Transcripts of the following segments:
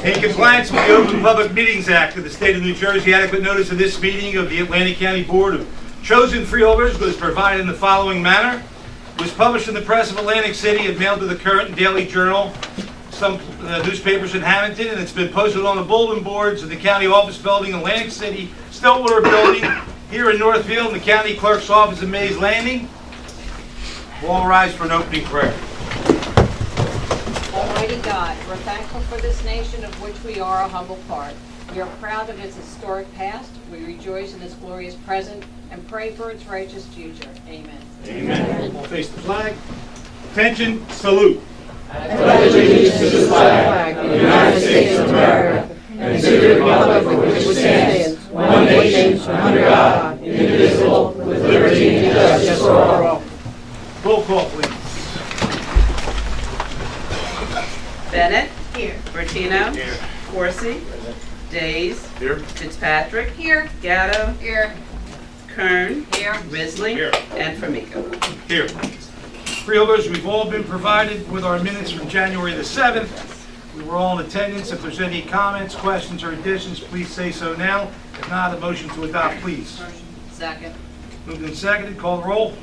In compliance with the Open Public Meetings Act of the State of New Jersey, adequate notice of this meeting of the Atlantic County Board of Chosen Freeholders was provided in the following manner. It was published in the Press of Atlantic City and mailed to the Current and Daily Journal, some newspapers in Hamilton, and it's been posted on the bulletin boards of the county office building, Atlantic City, Stillwater Building, here in Northfield, and the county clerk's office in Mays Landing. We'll all rise for an opening prayer. Almighty God, we're thankful for this nation of which we are a humble part. We are proud of its historic past. We rejoice in its glorious present and pray for its righteous future. Amen. Amen. All face the flag. Attention, salute. I pledge allegiance to the flag of the United States of America and to the republic for which it stands, one nation, under God, indivisible, with liberty and justice for all. Roll call, please. Bennett. Here. Bertino. Here. Corsi. Days. Here. Fitzpatrick. Here. Gatto. Here. Kern. Here. Risley. Here. And Formica. Here. Freeholders, we've all been provided with our minutes from January the 7th. We were all in attendance. If there's any comments, questions, or additions, please say so now. If not, a motion to adopt, please. Second. Moved and seconded. Call the roll.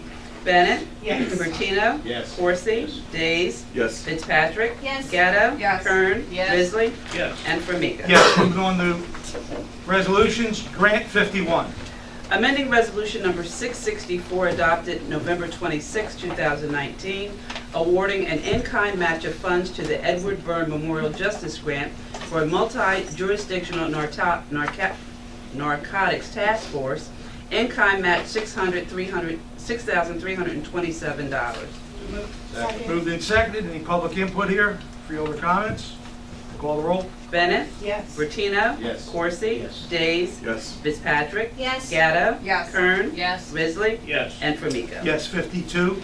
Bennett. Yes. Bertino. Yes. Corsi. Days. Yes. Fitzpatrick. Yes. Gatto. Yes. Kern. Yes. Risley. Yes. And Formica. Yes. Moving on to resolutions. Grant 51. Amending Resolution Number 664 adopted November 26, 2019, awarding an in-kind match of funds to the Edward Byrne Memorial Justice Grant for a multi-jurisdictional narcotics task force, in-kind match $6,327. Moved and seconded. Any public input here? Freeholder comments? Call the roll. Bennett. Yes. Bertino. Yes. Corsi. Yes. Days. Yes. Fitzpatrick. Yes. Gatto. Yes. Kern. Yes. Risley. Yes. And Formica. Yes. 52.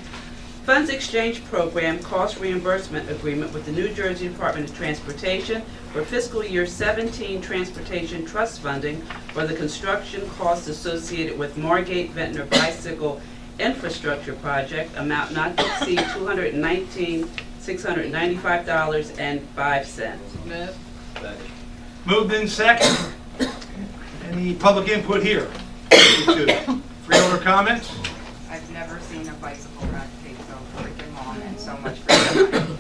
Funds Exchange Program Cost Reimbursement Agreement with the New Jersey Department of Transportation for fiscal year 17 transportation trust funding for the construction costs associated with Margate Ventnor Bicycle Infrastructure Project, amount not to exceed $219,695.05. Move. Moved in second. Any public input here? 52. Freeholder comments? I've never seen a bicycle rack take so freaking long and so much freaking money.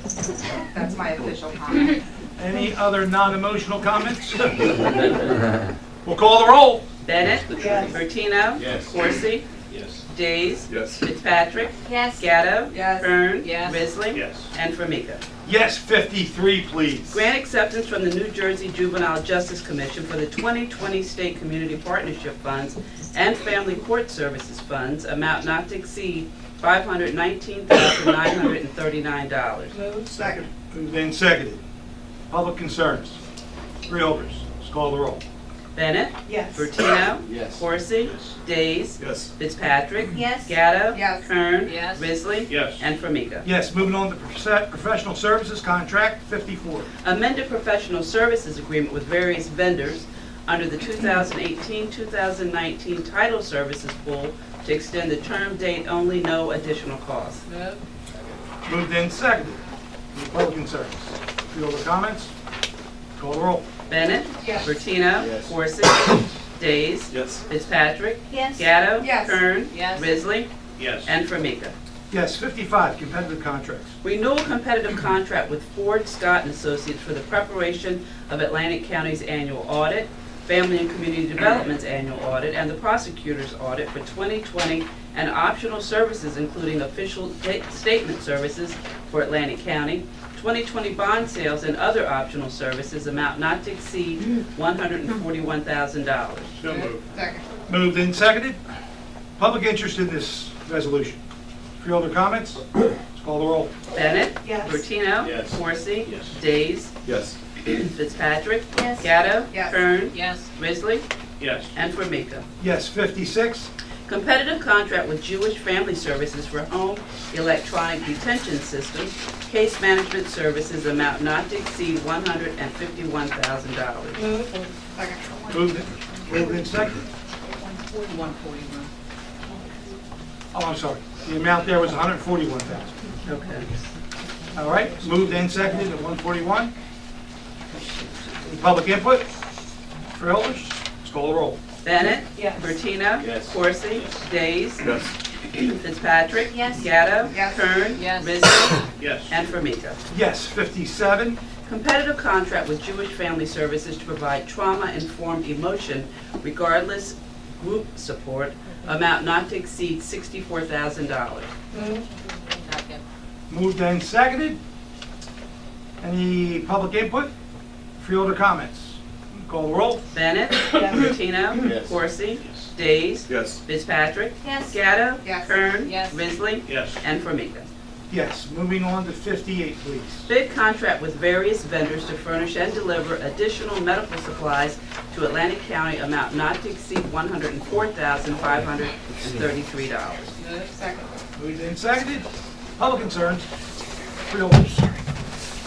That's my official comment. Any other non-emotional comments? We'll call the roll. Bennett. Yes. Bertino. Yes. Corsi. Yes. Days. Yes. Fitzpatrick. Yes. Gatto. Yes. Kern. Yes. Risley. Yes. And Formica. Yes. 53, please. Grant acceptance from the New Jersey Juvenile Justice Commission for the 2020 State Community Partnership Funds and Family Court Services Funds, amount not to exceed $519,939. Move. Second. Moved and seconded. Public concerns. Freeholders, let's call the roll. Bennett. Yes. Bertino. Yes. Corsi. Days. Yes. Fitzpatrick. Yes. Gatto. Yes. Kern. Yes. Risley. Yes. And Formica. Yes. Moving on to professional services contract 54. Amended professional services agreement with various vendors under the 2018-2019 title services pool to extend the term date only, no additional cost. Move. Moved and seconded. Any public concerns? Freeholder comments? Call the roll. Bennett. Yes. Bertino. Yes. Corsi. Days. Yes. Fitzpatrick. Yes. Gatto. Yes. Kern. Yes. Risley. Yes. And Formica. Yes. 55, competitive contracts. Renewal competitive contract with Ford Scott and Associates for the preparation of Atlantic County's annual audit, Family and Community Development's annual audit, and the prosecutor's audit for 2020, and optional services including official statement services for Atlantic County, 2020 bond sales, and other optional services, amount not to exceed $141,000. So moved. Second. Moved and seconded. Public interest in this resolution. Freeholder comments? Let's call the roll. Bennett. Yes. Bertino. Yes. Corsi. Yes. Days. Yes. Fitzpatrick. Yes. Gatto. Yes. Kern. Yes. Risley. Yes. And Formica. Yes. 56. Competitive contract with Jewish Family Services for home electronic detention system, case management services, amount not to exceed $151,000. Move. Second. Moved and seconded. 141. Oh, I'm sorry. The amount there was 141,000. Okay. All right. Moved and seconded at 141. Any public input? Freeholders, let's call the roll. Bennett. Yes. Bertino. Yes. Corsi. Days. Yes. Fitzpatrick. Yes. Gatto. Yes. Kern. Yes. Risley. Yes. And Formica. Yes, 57. Competitive contract with Jewish Family Services to provide trauma-informed emotion regardless group support, amount not to exceed $64,000. Second. Moved and seconded. Any public input? Freeholder comments? Call the roll. Bennett. Bertino. Yes. Corsi. Days. Yes. Fitzpatrick. Yes. Gatto. Yes. Kern. Yes. Risley. Yes. And Formica. Yes, moving on to 58, please. Bid contract with various vendors to furnish and deliver additional medical supplies to Atlantic County, amount not to exceed $104,533. Move. Second. Moved and seconded. Public concerns? Freeholders?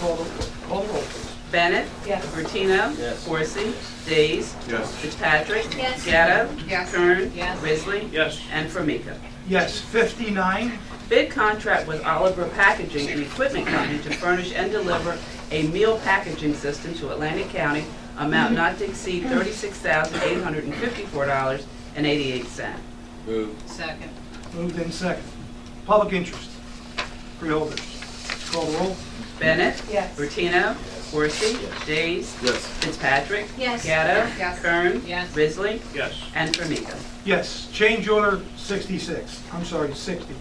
Call the roll, please. Bennett. Yes. Bertino. Yes. Corsi. Days. Yes. Fitzpatrick. Yes. Gatto. Yes. Kern. Yes. Risley. Yes. And Formica. Yes, 59. Bid contract with Oliver Packaging and Equipment Company to furnish and deliver a meal packaging system to Atlantic County, amount not to exceed $36,854.88. Second. Moved and seconded. Public interest? Freeholders? Call the roll. Bennett. Yes. Bertino. Corsi. Days. Yes. Fitzpatrick. Yes. Gatto. Yes. Kern. Yes. Risley. Yes. And Formica. Yes, change order 66. I'm sorry, 60.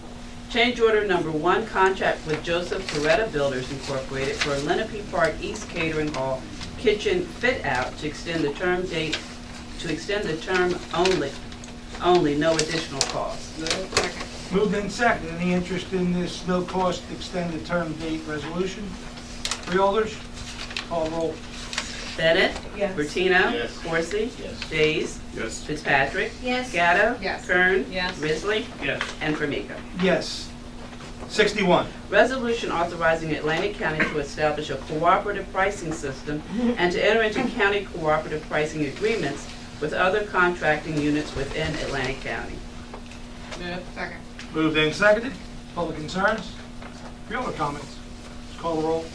Change order number 1, contract with Joseph Coretta Builders Incorporated for Lenape Park East Catering Hall kitchen fit out to extend the term only, no additional cost. Move. Second. Moved and seconded. Any interest in this no-cost extended term date resolution? Freeholders? Call the roll. Bennett. Yes. Bertino. Yes. Corsi. Yes. Days. Yes. Fitzpatrick. Yes. Gatto. Yes. Kern. Yes. Risley. Yes. And Formica. Yes. 61. Resolution authorizing Atlantic County to establish a cooperative pricing system and to enter into county cooperative pricing agreements with other contracting units within Atlantic County. Move. Second. Moved and seconded. Public concerns? Freeholder comments? Let's call the roll.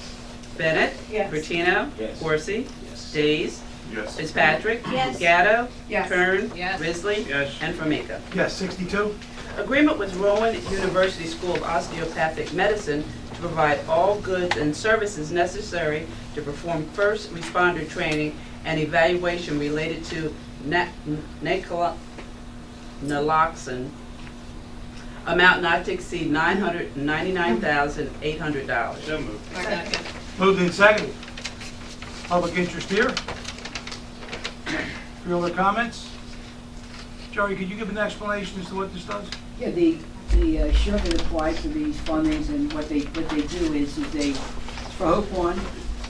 Bennett. Yes. Bertino. Yes. Corsi. Yes. Days. Yes. Fitzpatrick. Yes. Gatto. Yes. Kern. Yes. Risley. Yes. And Formica. Yes, 62. Agreement with Rowan University School of Osteopathic Medicine to provide all goods and services necessary to perform first responder training and evaluation related to naloxone, amount not to exceed $999,800. So moved. Second. Moved and seconded. Public interest here? Freeholder comments? Jerry, could you give an explanation as to what this does? Yeah, the sheriff has applied for these fundings, and what they do is they, for Hope One,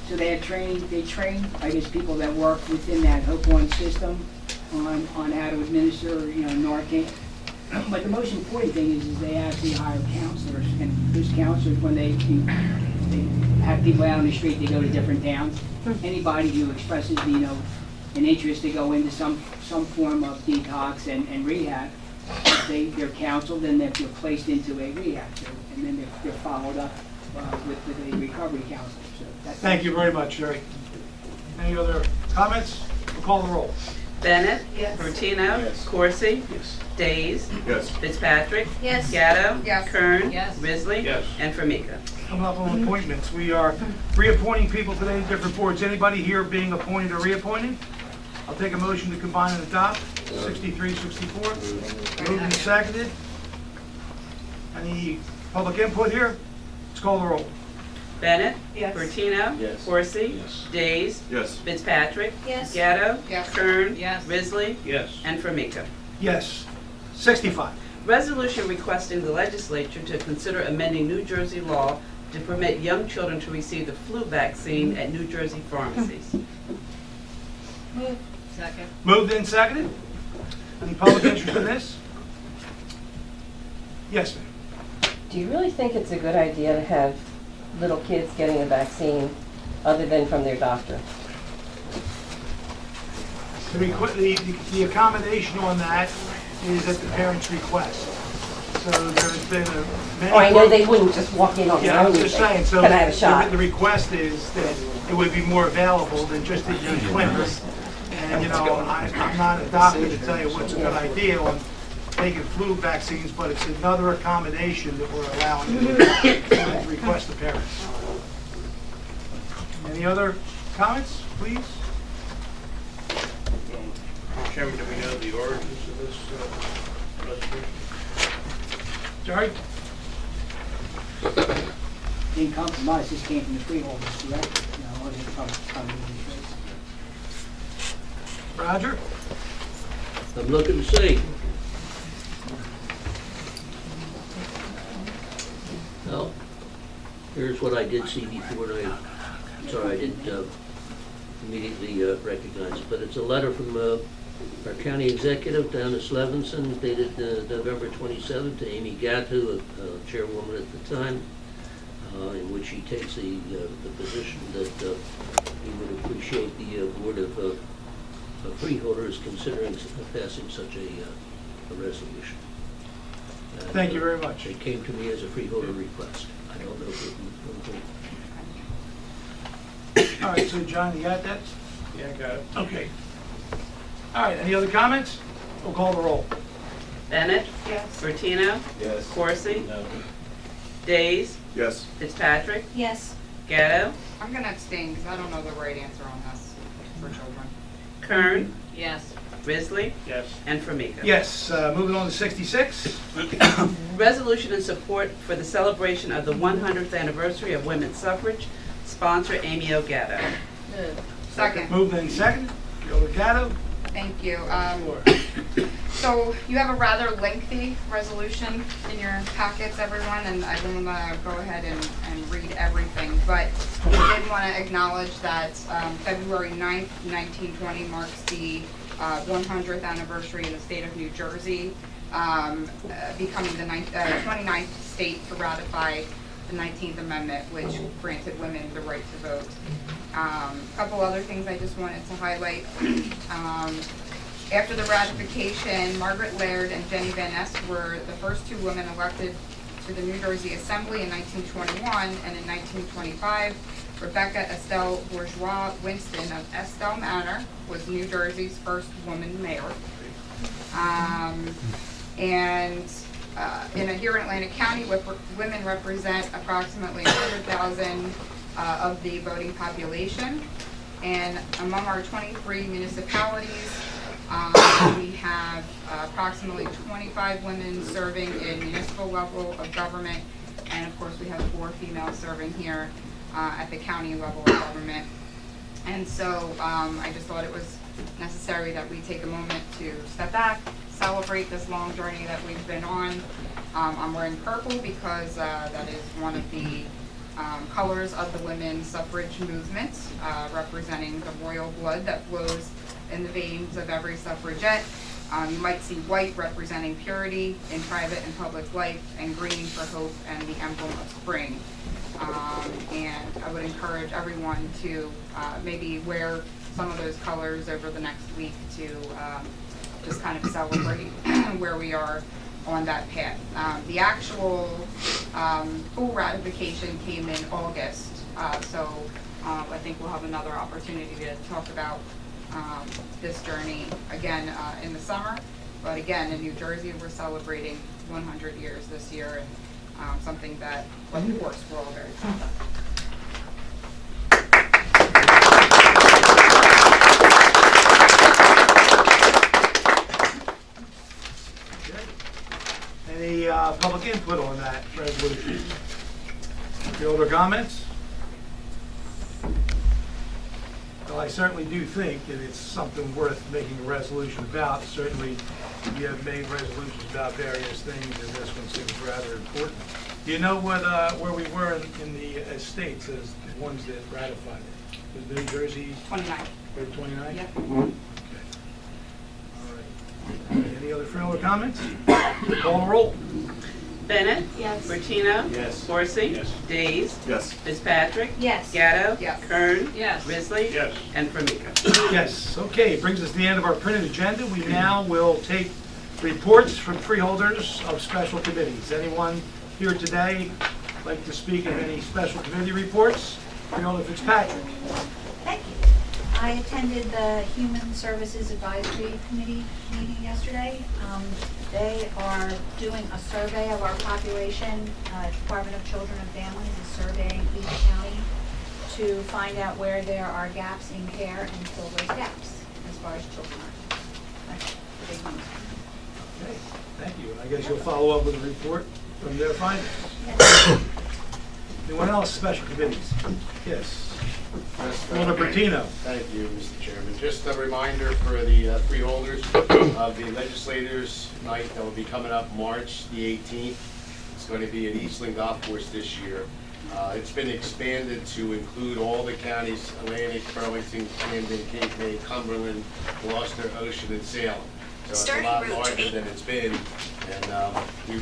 so they train, I guess, people that work within that Hope One system on how to administer, Narcan. But the most important thing is they actually hire counselors, and those counselors, when they have people out on the street, they go to different towns. Anybody who expresses, an interest to go into some form of detox and rehab, they're counseled and they're placed into a rehab, and then they're followed up with a recovery counselor. So that's Thank you very much, Jerry. Any other comments? We'll call the roll. Bennett. Yes. Bertino. Yes. Corsi. Yes. Days. Yes. Fitzpatrick. Yes. Gatto. Yes. Kern. Yes. Risley. Yes. And Formica. Coming up on appointments, we are reappointing people today to different boards. Anybody here being appointed or reappointed? I'll take a motion to combine and adopt, 63, 64. Moved and seconded. Any public input here? Let's call the roll. Bennett. Yes. Bertino. Yes. Corsi. Yes. Days. Yes. Fitzpatrick. Yes. Gatto. Yes. Kern. Yes. Risley. Yes. And Formica. Yes. 65. Resolution requesting the legislature to consider amending New Jersey law to permit young children to receive the flu vaccine at New Jersey pharmacies. Move. Second. Moved and seconded. Any public interest in this? Yes, ma'am. Do you really think it's a good idea to have little kids getting a vaccine other than from their doctor? The accommodation on that is at the parent's request. So there's been many. Oh, I know they wouldn't just walk in on their Yeah, I own was and just say, saying, so can I have a shot? the request is that it would be more available than just the clinics. And, you know, I'm not a doctor to tell you what's a good idea on taking flu vaccines, but it's another accommodation that we're allowing you to request the parents. Any other comments, please? Chairman, do we know the origins of this resolution? Jerry? Didn't come from us, this came from the freeholders, correct? No, it wasn't from the Roger? I'm looking to see. Well, here's what I did see before, and sorry, I didn't immediately recognize it, but it's a letter from our county executive down in Slevenson, dated November 27th, to Amy Gattu, chairwoman at the time, in which he takes the position that he would appreciate the board of freeholders considering passing such a resolution. And, Thank you very much. It came to me as a freeholder request. I don't know if it All right, so John, you got that? Yeah, got it. Okay. All right, any other comments? We'll call the roll. Bennett, Yes. Bertino, Yes. Corsi, No. Days, Yes. Fitzpatrick, Yes. Gatto, I'm gonna abstain because I don't know the right answer on this for children. Kern, Yes. Risley, Yes. and Formica. Yes, moving on to 66. Resolution in support for the celebration of the 100th anniversary of women's suffrage, sponsor Amy Gatto. Second. Moved and seconded. Joe Gatto. Thank you. So you have a rather lengthy resolution in your packets, everyone, and I don't want to go ahead and read everything, but I did want to acknowledge that February 9th, 1920 marks the 100th anniversary in the state of New Jersey, becoming the 29th state to ratify the 19th Amendment, which granted women the right to vote. A couple other things I just wanted to highlight. After the ratification, Margaret Laird and Jenny Van Ness were the first two women elected to the New Jersey Assembly in 1921, and in 1925, Rebecca Estelle Bourgeois Winston of Estelle Manor was New Jersey's first woman mayor. Here in Atlantic County, women represent approximately 100,000 of the voting population. And among our 23 municipalities, we have approximately 25 women serving in municipal level of government. And of course, we have 4 females serving here at the county level of government. And so I just thought it was necessary that we take a moment to step back, celebrate this long journey that we've been on. I'm wearing purple because that is one of the colors of the women's suffrage movement, representing the royal blood that flows in the veins of every suffragette. You might see white representing purity in private and public life, and green for hope and the emblem of spring. And I would encourage everyone to maybe wear some of those colors over the next week to just kind of celebrate where we are on that path. The actual full ratification came in August, so I think we'll have another opportunity to talk about this journey again in the summer. But again, in New Jersey, we're celebrating 100 years this year, and something that, of course, we're all very proud of. Any public input on that resolution? Any other comments? Well, I certainly do think that it's something worth making a resolution about. Certainly, we have made resolutions about various things, and this one seems rather important. Do you know where we were in the states as the ones that ratified it? Was New Jersey 29. 29? Yep. Okay. All right. Any other further comments? Call the roll. Bennett, Yes. Bertino, Yes. Corsi, Yes. Days, Yes. Fitzpatrick, Yes. Gatto, Yes. Kern, Yes. Risley, Yes. and Formica. Yes, okay, it brings us to the end of our printed agenda. We now will take Reports from freeholders of special committees. Anyone here today like to speak of any special committee reports? Freeholder Fitzpatrick. Thank you. I attended the Human Services Advisory Committee meeting yesterday. They are doing a survey of our population. Department of Children and Families is surveying each county to find out where there are gaps in care and fill those gaps as far as children are. That's the big news. Okay, thank you. I guess you'll follow up with a report from their findings. Yes. Anyone else, special committees? Yes. Yes, Alder Bertino. Thank you, Mr. Chairman. Just a reminder for the freeholders of the legislators' night that will be coming up March the 18th. It's going to be at Eastland Golf Course this year. It's been expanded to include all the counties: Atlantic, Burlington, Camden, Cape May, Cumberland, Gloucester, Ocean, and Salem. So it's a lot larger than it's been, and we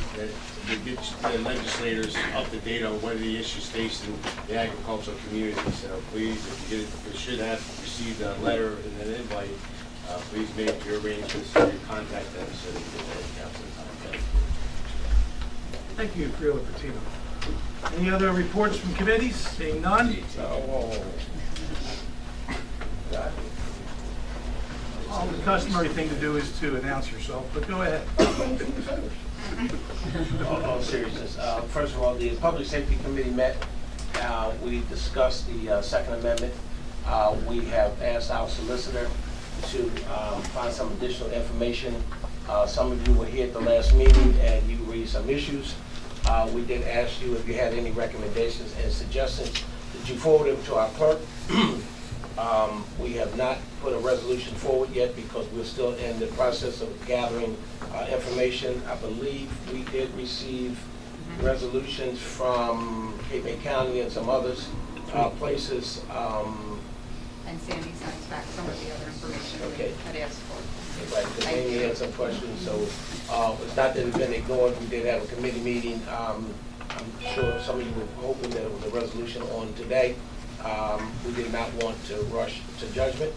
get the legislators up to date on what are the issues facing the agricultural community. So please, if you get it, you should have received a letter and an invite. Please make your arrangements to contact them so they can get that council time. Thank you, Freeholder Bertino. Any other reports from committees? Seeing none? Well, the customary thing to do is to announce yourself, but go ahead. All seriousness, first of all, the Public Safety Committee met. We discussed the Second Amendment. We have asked our solicitor to find some additional information. Some of you were here at the last meeting and you raised some issues. We did ask you if you had any recommendations and suggestions that you forward them to our clerk. We have not put a resolution forward yet because we're still in the process of gathering information. I believe we did receive resolutions from Cape May County and some others places. And Sandy sends back some of the other information Okay. that asked for. Right, because Amy had some questions, so it's not that it's been ignored. We did have a committee meeting. I'm sure some of you were hoping that it was a resolution on today. We did not want to rush to judgment.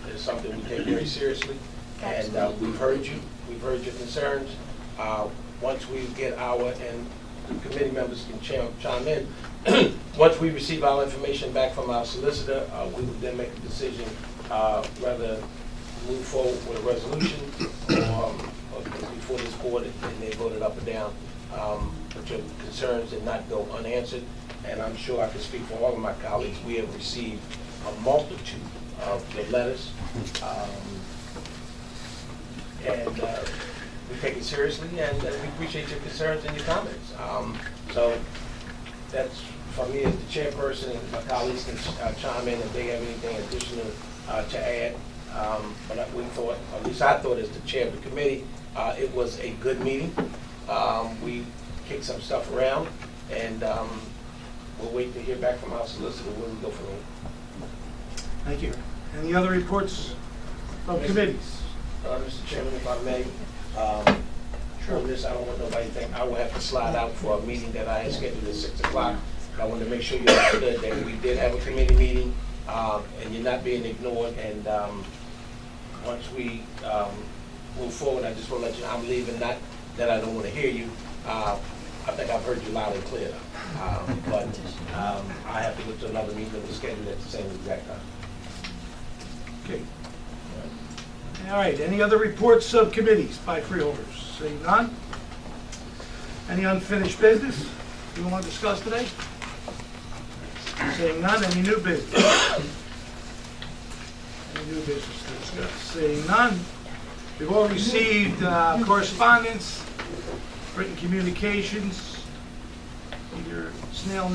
It's something we take very seriously, and we've heard you. We've heard your concerns. Once we get and the committee members can chime in, once we receive our information back from our solicitor, we will then make a decision whether move forward with a resolution or before this board and they vote it up or down. But your concerns did not go unanswered. And I'm sure I can speak for all of my colleagues, we have received a multitude of the letters. And we take it seriously, and we appreciate your concerns and your comments. So that's, for me as the chairperson, my colleagues can chime in if they have anything additional to add. But we thought, at least I thought as the chair of the committee, it was a good meeting. We kicked some stuff around, and we'll wait to hear back from our solicitor when we go from here. Thank you. Any other reports from committees? Mr. Chairman, if I may, on this, I don't want nobody to think I will have to slide out for a meeting that I had scheduled at 6 o'clock. I wanted to make sure you understood that we did have a committee meeting, and you're not being ignored. And once we move forward, I just want to let you know I'm leaving, not that I don't want to hear you. I think I've heard you loud and clear. But I have to go to another meeting that was scheduled at the same exact time. Okay. All right, any other reports of committees by freeholders? Seeing none? Any unfinished business you want to discuss today? Seeing none, any new business? Any new business to discuss? Seeing none, we've all received correspondence, written communications, either snail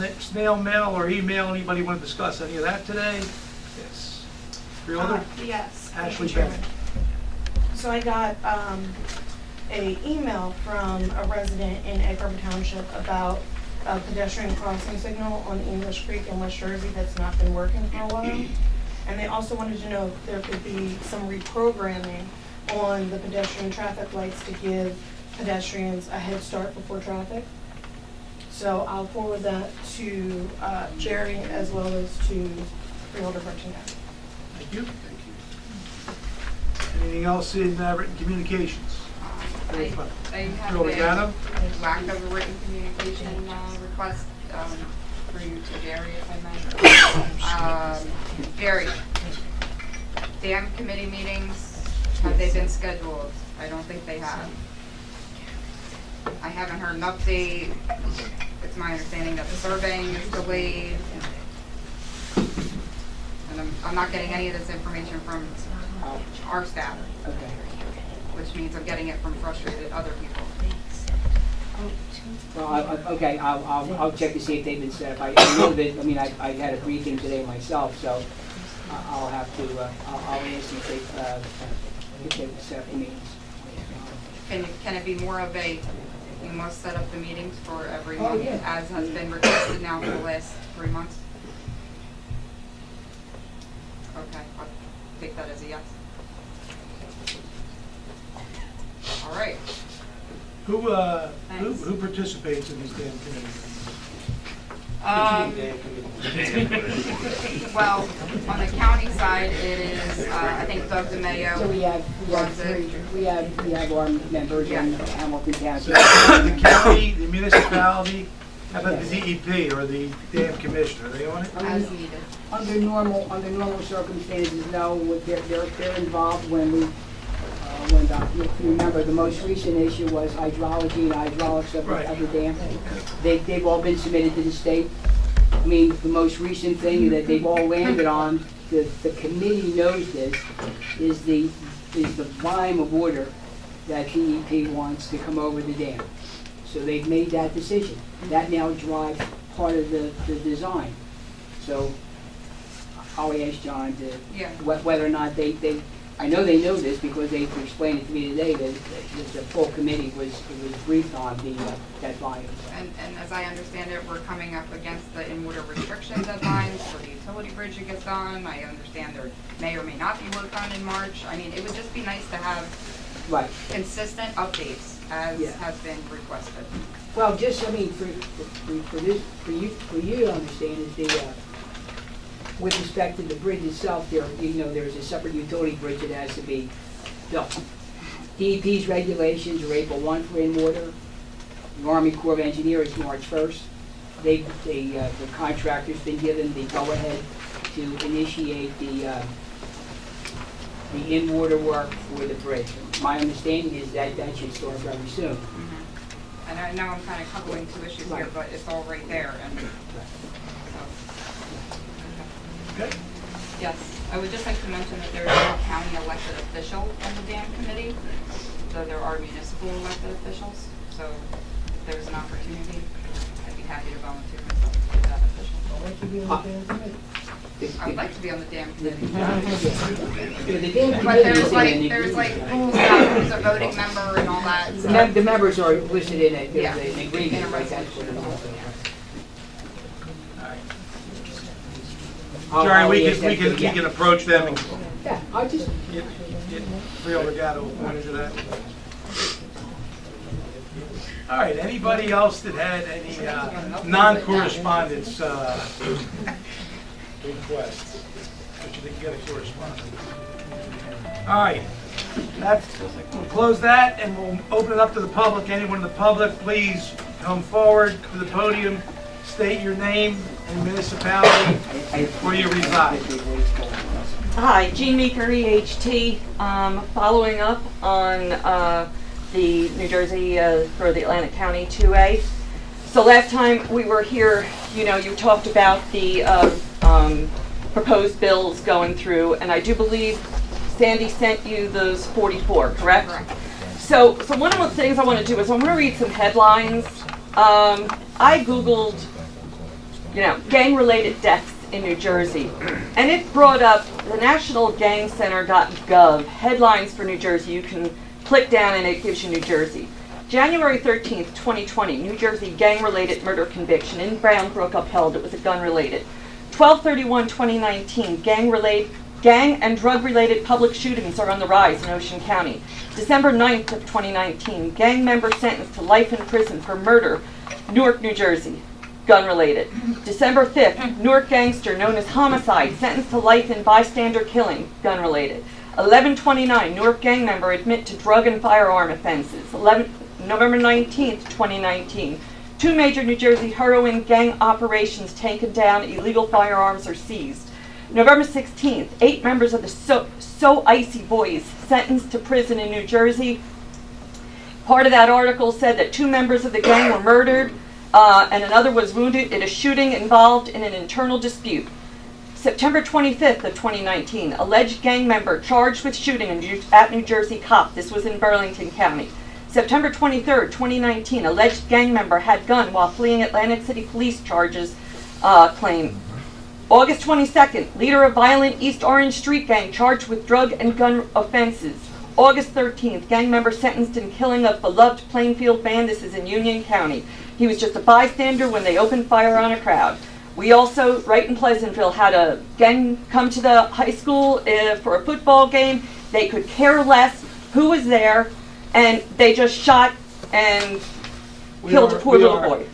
mail or email. Anybody want to discuss any of that today? Yes. Freeholder? Yes. Ashley Chairman. Bennett. So I got a email from a resident in Egg Harbor Township about a pedestrian crossing signal on English Creek in West Jersey that's not been working for a while. And they also wanted to know if there could be some reprogramming on the pedestrian traffic lights to give pedestrians a head start before traffic. So I'll forward that to Jerry as well as to Freeholder Bertino. Thank you. Any Anything else in written communications? I have Freeholder Gatto? a lack of a written communication request for you to Jerry, if I may. Jerry, dam committee meetings, have they been scheduled? I don't think they have. I haven't heard an update. It's my understanding that the surveying is delayed. And I'm not getting any of this information from our staff, Okay. which means I'm getting it from frustrated other people. Well, okay, I'll check to see if they've been set up. I know that, I mean, I had a briefing today myself, so I'll have to, I'll ask if they've set up the meetings. Can it be more of a, you must set up the meetings for every Oh, month, yeah. as has been requested now for the last 3 months? Okay, I'll take that as a yes. All right. Who participates in these damn committees? Well, on the county side, it is, I think Doug DeMayo So we have runs it. we have our members in Hamilton So Township. the county, the municipality, how about the DEP or the dam commissioner, are they on it? As needed. Under normal circumstances, no, they're involved when we, if you remember, the most recent issue was hydrology and hydraulics of the dam. They've all been submitted to the state. I mean, the most recent thing that they've all landed on, the committee knows this, is the volume of water that DEP wants to come over the dam. So they've made that decision. That now drives part of the design. So I'll ask John to, Yeah. whether or not they, I know they know this because they explained it to me today that the full committee was briefed on that volume. And as I understand it, we're coming up against the in-water restriction deadlines for the utility bridge to get done. I understand there may or may not be work done in March. I mean, it would just be nice to have Right. consistent updates as Yeah. has been requested. Well, just, I mean, for you to understand is with respect to the bridge itself, there's a separate utility bridge that has to be built. DEP's regulations are April 1 for in-water. The Army Corps of Engineers, March 1st. The contractor's been given the go-ahead to initiate the in-water work for the bridge. My understanding is that should start very soon. And I know I'm kind of coupling two issues here, Right. but it's all right there. And so, Okay. yes, I would just like to mention that there is no county elected official on the dam committee, though there are municipal elected officials. So if there's an opportunity, I'd be happy to volunteer myself to be that official. I'd like to be on the damn committee. I would like to be on the dam committee. The dam But committee there's like rules about who's a voting member and all that. So. The members are listed in it, Yeah. there's an agreement. In a like that. Jerry, we I'll ask can that, approach them and Yeah, I'll just, get Freeholder Gatto appointed to that. All right, anybody else that had any non-correspondence requests? But you didn't get a correspondence. All right, we'll close that and we'll open it up to the public. Anyone in the public, please come forward to the podium, state your name and municipality where you reside. Hi, Jean Meeker, EHT. Following up on the New Jersey for the Atlantic County 2A. So last time we were here, you talked about the proposed bills going through, and I do believe Sandy sent you those 44, correct? Correct. So one of the things I want to do is I'm going to read some headlines. I Googled, gang-related deaths in New Jersey, and it brought up the nationalgangcenter.gov headlines for New Jersey. You can click down and it gives you New Jersey. January 13th, 2020, New Jersey gang-related murder conviction in Brown Brook upheld. It was a gun-related. 12/31/2019, gang and drug-related public shootings are on the rise in Ocean County. December 9th of 2019, gang member sentenced to life in prison for murder, Newark, New Jersey. gun-related. December 5th, Newark gangster known as Homicide, sentenced to life in bystander killing, gun-related. 11/29, Newark gang member admit to drug and firearm offenses. November 19th, 2019, 2 major New Jersey heroin gang operations taken down, illegal firearms are seized. November 16th, 8 members of the So Icy Boys sentenced to prison in New Jersey. Part of that article said that 2 members of the gang were murdered and another was wounded in a shooting involved in an internal dispute. September 25th of 2019, alleged gang member charged with shooting at New Jersey cop. This was in Burlington County. September 23rd, 2019, alleged gang member had gun while fleeing Atlantic City police charges claim. August 22nd, leader of violent East Orange street gang charged with drug and gun offenses. August 13th, gang member sentenced in killing of beloved Plainfield man. This is in Union County. He was just a bystander when they opened fire on a crowd. We also, right in Pleasantville, had a gang come to the high school for a football game. They could care less who was there, and they just shot and killed a poor little boy.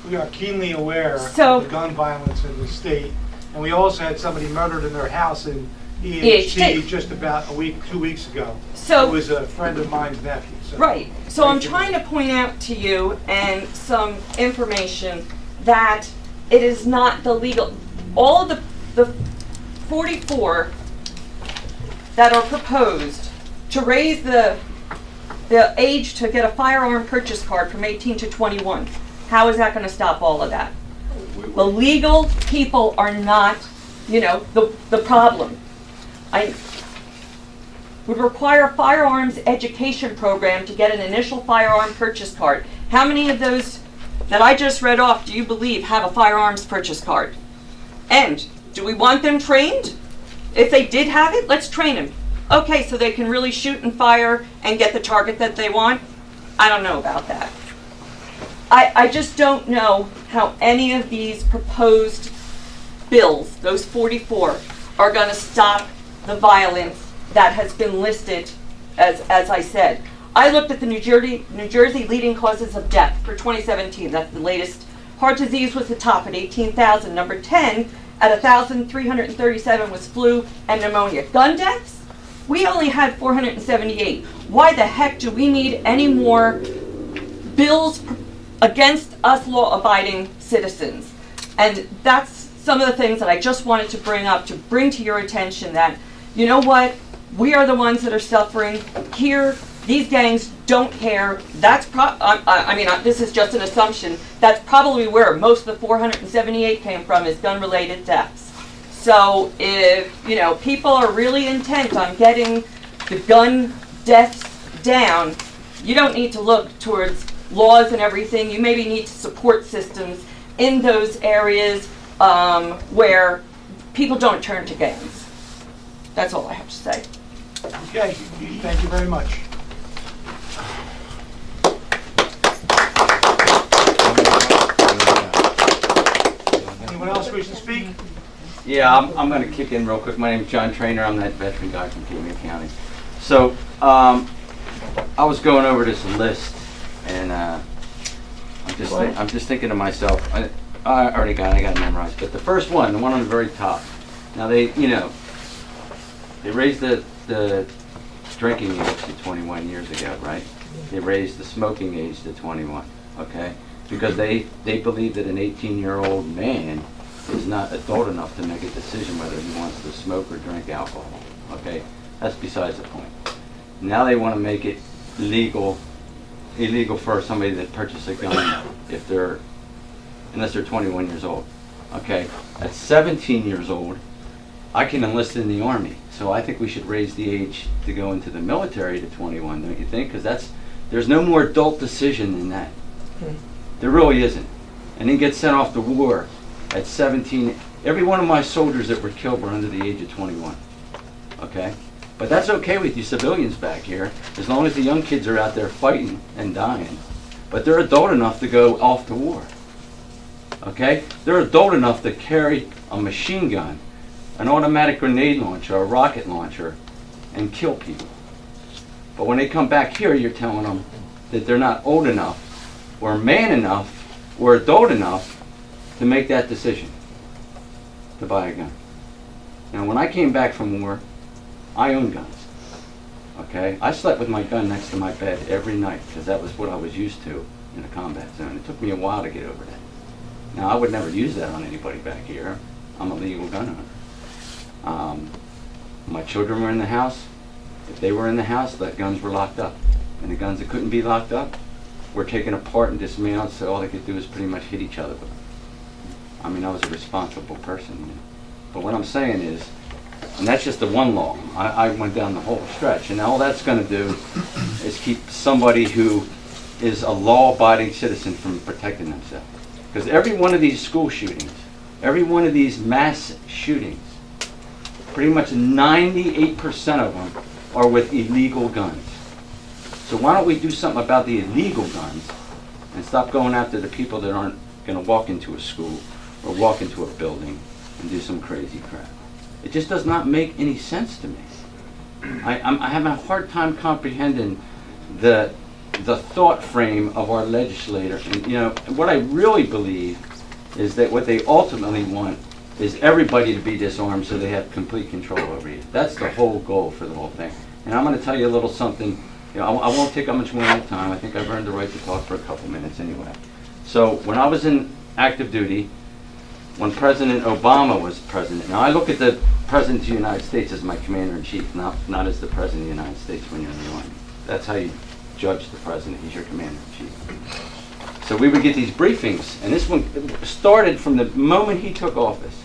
We are keenly aware So- of the gun violence in the state, and we also had somebody murdered in their house in EHT. EHT just about 2 weeks ago. So- It was a friend of mine's nephew. So. Right. So I'm Thank you. trying to point out to you and some information that it is not the legal. All of the 44 that are proposed to raise the age to get a firearm purchase card from 18 to 21. How is that going to stop all of that? The legal people are not, the problem. I would require a firearms education program to get an initial firearm purchase card. How many of those that I just read off do you believe have a firearms purchase card? And do we want them trained? If they did have it, let's train them. Okay, so they can really shoot and fire and get the target that they want? I don't know about that. I just don't know how any of these proposed bills, those 44, are going to stop the violence that has been listed, as I said. I looked at the New Jersey leading causes of death for 2017. That's the latest. Heart disease was the top at 18,000. Number 10 at 1,337 was flu and pneumonia. Gun deaths? We only had 478. Why the heck do we need any more bills against us law-abiding citizens? And that's some of the things that I just wanted to bring up, to bring to your attention that, you know what, we are the ones that are suffering here. These gangs don't care. That's this is just an assumption. That's probably where most of the 478 came from, is gun-related deaths. So if, people are really intent on getting the gun deaths down, you don't need to look towards laws and everything. You maybe need to support systems in those areas where people don't turn to gangs. That's all I have to say. Okay, thank you very much. Anyone else wish to speak? Yeah, I'm going to kick in real quick. My name is John Trainer. I'm that veteran guy from Calumet County. So I was going over this list, and I'm just thinking to myself. I already got it memorized. But the first one, the one on the very top. Now they raised the drinking age to 21 years ago, right? They raised the smoking age to 21. Okay, because they believe that an 18-year-old man is not adult enough to make a decision whether he wants to smoke or drink alcohol. Okay, that's besides the point. Now they want to make it illegal for somebody that purchases a gun unless they're 21 years old. Okay, at 17 years old, I can enlist in the Army. So I think we should raise the age to go into the military to 21, don't you think? Because there's no more adult decision than that. There really isn't. And then get sent off to war at 17. Every one of my soldiers that were killed were under the age of 21. Okay? But that's okay with you civilians back here, as long as the young kids are out there fighting and dying. But they're adult enough to go off to war. Okay? They're adult enough to carry a machine gun, an automatic grenade launcher, a rocket launcher, and kill people. But when they come back here, you're telling them that they're not old enough, or man enough, or adult enough to make that decision to buy a gun. Now, when I came back from war, I owned guns. Okay? I slept with my gun next to my bed every night because that was what I was used to in a combat zone. It took me a while to get over that. Now, I would never use that on anybody back here. I'm a legal gun owner. My children were in the house. If they were in the house, the guns were locked up. And the guns that couldn't be locked up were taken apart and dismantled, so all they could do was pretty much hit each other with them. I mean, I was a responsible person, you know. But what I'm saying is, and that's just the one law. I went down the whole stretch, and all that's going to do is keep somebody who is a law-abiding citizen from protecting themselves. Because every one of these school shootings, every one of these mass shootings, pretty much 98% of them are with illegal guns. So why don't we do something about the illegal guns and stop going after the people that aren't going to walk into a school or walk into a building and do some crazy crap? It just does not make any sense to me. I'm having a hard time comprehending the thought frame of our legislator. And you know, what I really believe is that what they ultimately want is everybody to be disarmed so they have complete control over you. That's the whole goal for the whole thing. And I'm going to tell you a little something. You know, I won't take up much more of your time. I think I've earned the right to talk for a couple minutes anyway. So when I was in active duty, when President Obama was president, now I look at the President of the United States as my commander-in-chief, not as the President of the United States when you're in the Army. That's how you judge the President. He's your commander-in-chief. So we would get these briefings, and this one started from the moment he took office.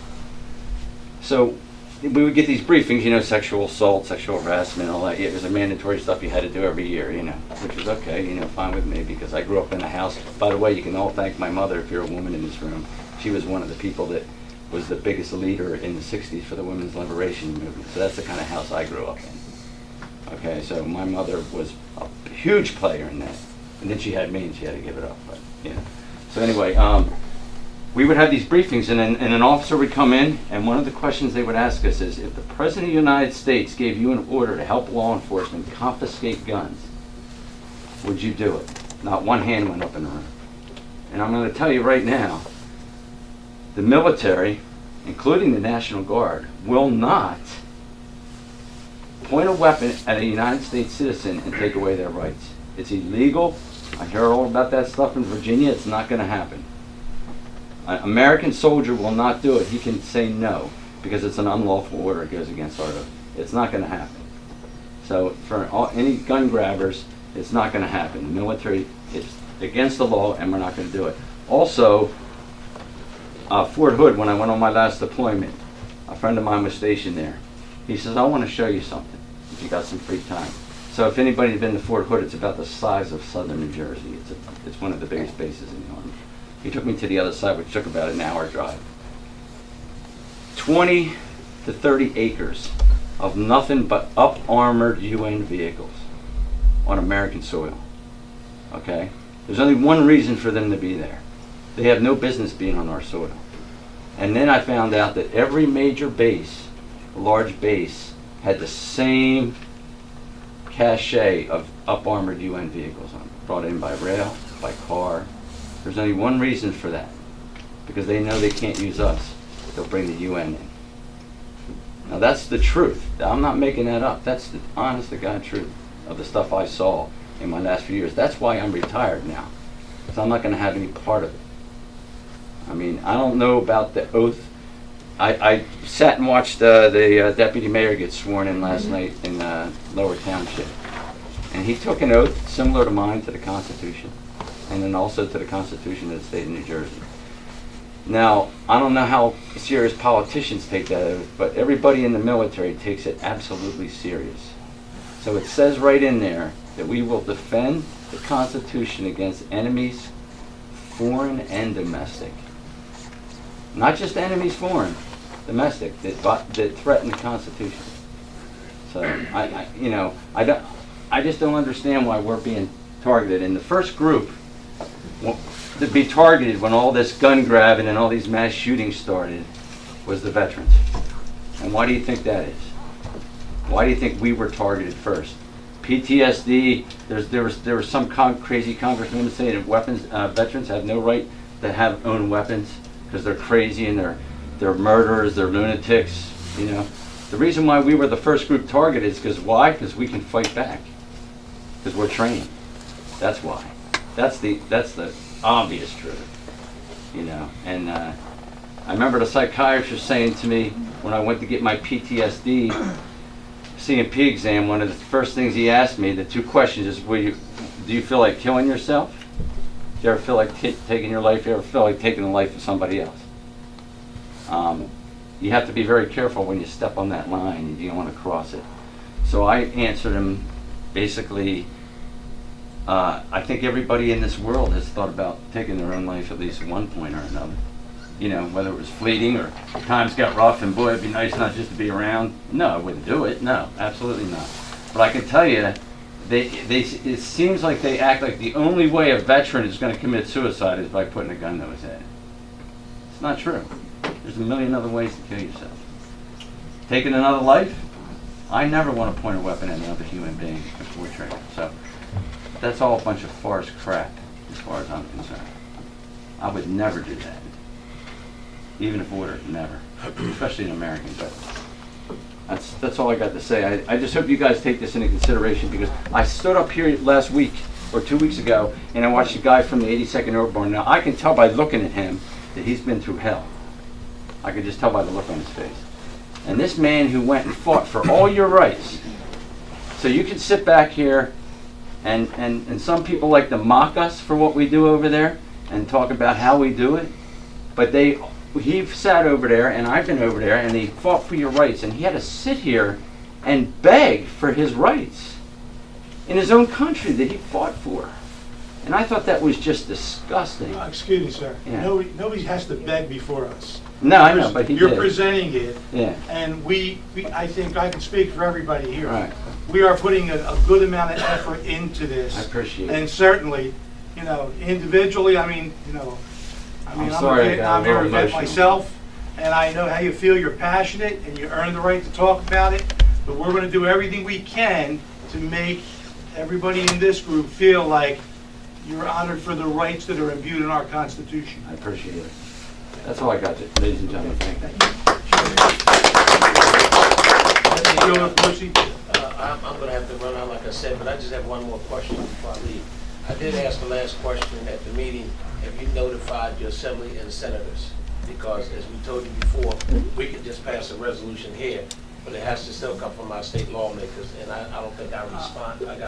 So we would get these briefings, you know, sexual assault, sexual harassment, all that. It was a mandatory stuff you had to do every year, you know, which was okay, you know, fine with me because I grew up in a house. By the way, you can all thank my mother if you're a woman in this room. She was one of the people that was the biggest leader in the 60s for the women's liberation movement. So that's the kind of house I grew up in. Okay, so my mother was a huge player in that. And then she had me and she had to give it up. But, you know. So anyway, we would have these briefings and an officer would come in, and one of the questions they would ask us is, if the President of the United States gave you an order to help law enforcement confiscate guns, would you do it? Not one hand went up in the room. And I'm going to tell you right now, the military, including the National Guard, will not point a weapon at a United States citizen and take away their rights. It's illegal. I hear all about that stuff in Virginia. It's not going to happen. An American soldier will not do it. He can say no because it's an unlawful order. It goes against our oath. It's not going to happen. So for any gun grabbers, it's not going to happen. The military, it's against the law, and we're not going to do it. Also, Fort Hood, when I went on my last deployment, a friend of mine was stationed there. He says, I want to show you something if you got some free time. So if anybody's been to Fort Hood, it's about the size of southern New Jersey. It's one of the biggest bases in the Army. He took me to the other side, which took about an hour drive. 20 to 30 acres of nothing but up-armored UN vehicles on American soil. Okay? There's only one reason for them to be there. They have no business being on our soil. And then I found out that every major base, large base, had the same cachet of up-armored UN vehicles on it, brought in by rail, by car. There's only one reason for that, because they know they can't use us. They'll bring the UN in. Now that's the truth. I'm not making that up. That's the honest to God truth of the stuff I saw in my last few years. That's why I'm retired now, because I'm not going to have any part of it. I mean, I don't know about the oath. I sat and watched the deputy mayor get sworn in last night in Lower Township. And he took an oath similar to mine to the Constitution, and then also to the Constitution of the state of New Jersey. Now, I don't know how serious politicians take that oath, but everybody in the military takes it absolutely serious. So it says right in there that we will defend the Constitution against enemies, foreign and domestic. Not just enemies foreign, domestic, that threaten the Constitution. So, I just don't understand why we're being targeted. And the first group to be targeted when all this gun grabbing and all these mass shootings started was the veterans. And why do you think that is? Why do you think we were targeted first? PTSD, there was some crazy congressman saying that veterans have no right to own weapons. because they're crazy and they're murderers, they're lunatics, you know. The reason why we were the first group targeted is because why? Because we can fight back. Because we're trained. That's why. That's the obvious truth, you know. And I remember the psychiatrist saying to me when I went to get my PTSD CMP exam, one of the first things he asked me, the two questions is, do you feel like killing yourself? Do you ever feel like taking your life? Do you ever feel like taking the life of somebody else? You have to be very careful when you step on that line. You don't want to cross it. So I answered him basically, I think everybody in this world has thought about taking their own life at least at one point or another. You know, whether it was fleeting or times got rough and boy, it'd be nice not just to be around. No, I wouldn't do it. No, absolutely not. But I can tell you, it seems like they act like the only way a veteran is going to commit suicide is by putting a gun to his head. It's not true. There's a million other ways to kill yourself. Taking another life? I never want to point a weapon at another human being before training. So that's all a bunch of farce crap as far as I'm concerned. I would never do that. Even if ordered, never. Especially an American veteran. That's all I got to say. I just hope you guys take this into consideration because I stood up here last week or 2 weeks ago and I watched a guy from the 82nd Airborne. Now I can tell by looking at him that he's been through hell. I could just tell by the look on his face. And this man who went and fought for all your rights. So you can sit back here and some people like to mock us for what we do over there and talk about how we do it. But he sat over there and I've been over there and he fought for your rights and he had to sit here and beg for his rights in his own country that he fought for. And I thought that was just disgusting. Excuse me, sir. Yeah. Nobody has to beg before us. No, I know, but You're did. presenting it. Yeah. And I think I can speak for everybody here. Right. We are putting a good amount of effort into this. I appreciate it. And certainly, you know, individually, I'm sorry, a I got Vietnam a era little vet emotional. myself, and I know how you feel. You're passionate, and you earn the right to talk about it. But we're going to do everything we can to make everybody in this group feel like you're honored for the rights that are imbued in our Constitution. I appreciate it. That's all I got, ladies and gentlemen. Thank you. I'm going to have to run out, like I said, but I just have one more question before I leave. I did ask the last question at the meeting, have you notified your assembly and senators? Because as we told you before, we could just pass a resolution here, but it has to still come from our state lawmakers, and I don't think I got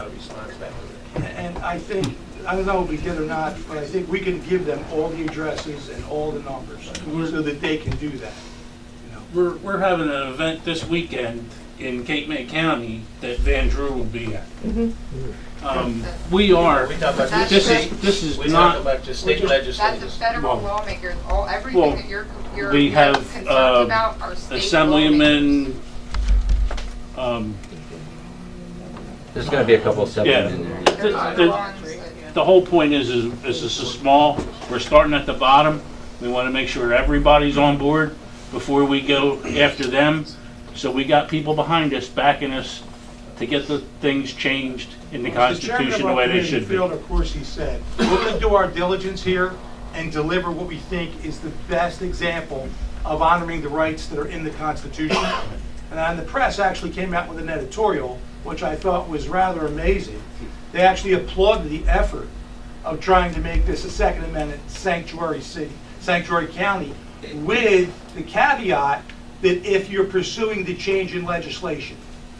a response back to that. And I think, I don't know if we did or not, but I think we can give them all the addresses and all the numbers so that they can do that. We're having an event this weekend in Cape May County that Van Drew will be at. We are, We talk about this is we not, talk about your state That's the legislators. federal Well, lawmakers, everything that you're we have concerned about are state lawmakers. Assemblyman, There's going to be a couple of yeah. in there. They're the ones that- The whole point is this is small, we're starting at the bottom. We want to make sure everybody's on board before we go after them. So we got people behind us, backing us to get the things changed in the Constitution the way they should be. Of course, he said, we're going to do our diligence here and deliver what we think is the best example of honoring the rights that are in the Constitution. And the press actually came out with an editorial, which I thought was rather amazing. They actually applauded the effort of trying to make this a Second Amendment sanctuary city, sanctuary county, with the caveat that if you're pursuing the change in legislation,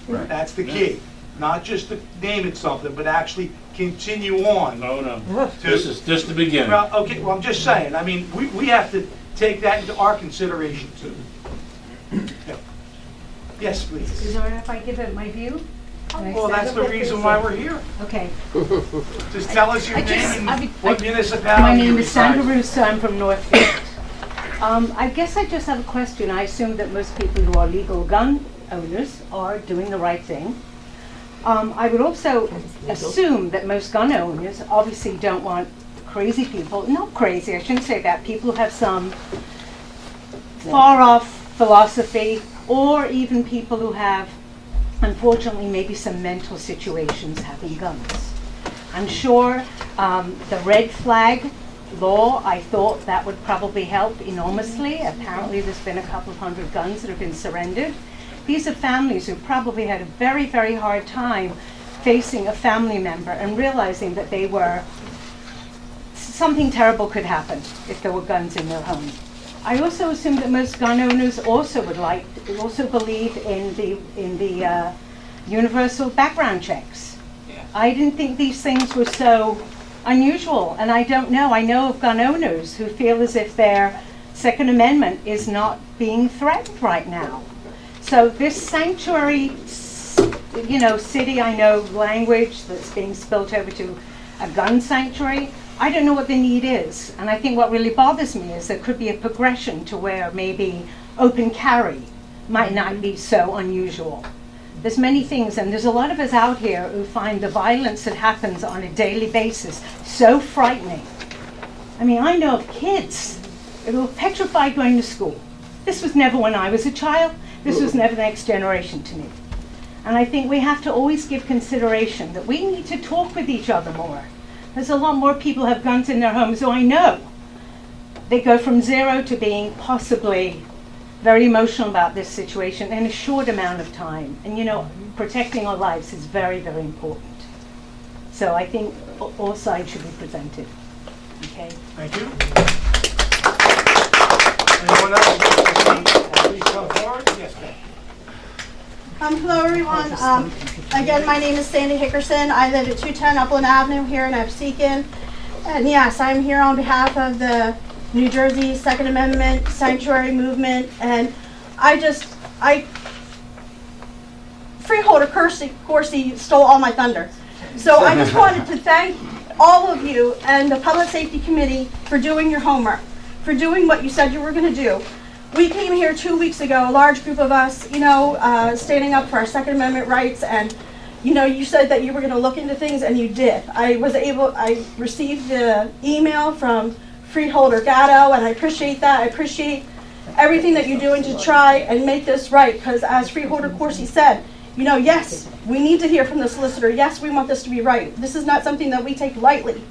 Right. that's the key. Not just to name it something, but actually continue on. No. This is just the beginning. Well, okay, well, I'm just saying, we have to take that into our consideration too. Yeah. Yes, please. Is it all right if I give it my view? Can I Well, say that's the what reason this why is? we're here. Okay. Just tell us your I just- name I and mean, what I- municipality My you name is Sandra reside in. Russo, I'm from Northfield. I guess I just have a question. I assume that most people who are legal gun owners are doing the right thing. I would also assume that most gun owners obviously don't want crazy people, not crazy, I shouldn't say that, people who have some far off philosophy, or even people who have, unfortunately, maybe some mental situations having guns. I'm sure the red flag law, I thought that would probably help enormously. Apparently there's been a couple of hundred guns that have been surrendered. These are families who probably had a very, very hard time facing a family member and realizing that something terrible could happen if there were guns in their home. I also assume that most gun owners also believe in the universal background checks. I didn't think these things were so unusual, and I don't know. I know of gun owners who feel as if their Second Amendment is not being threatened right now. So this sanctuary, city, I know language that's being spilt over to a gun sanctuary. I don't know what the need is, and I think what really bothers me is there could be a progression to where maybe open carry might not be so unusual. There's many things, and there's a lot of us out here who find the violence that happens on a daily basis so frightening. I mean, I know of kids who are petrified going to school. This was never when I was a child. This was never the next generation to me. And I think we have to always give consideration that we need to talk with each other more. There's a lot more people who have guns in their homes, so I know they go from zero to being possibly very emotional about this situation in a short amount of time. And protecting our lives is very, very important. So I think all sides should be presented. Okay? Thank you. Anyone else? Please come forward. Yes, ma'am. Hello, everyone. Again, my name is Sandy Hickerson. I live at 210 Upland Avenue here in Absecon. And yes, I'm here on behalf of the New Jersey Second Amendment Sanctuary Movement. And Freeholder Corsi stole all my thunder. So I just wanted to thank all of you and the Public Safety Committee for doing your homework, for doing what you said you were going to do. We came here 2 weeks ago, a large group of us, standing up for our Second Amendment rights, and you said that you were going to look into things, and you did. I received the email from Freeholder Gatto, and I appreciate that. I appreciate everything that you're doing to try and make this right, because as Freeholder Corsi said, yes, we need to hear from the solicitor. Yes, we want this to be right. This is not something that we take lightly.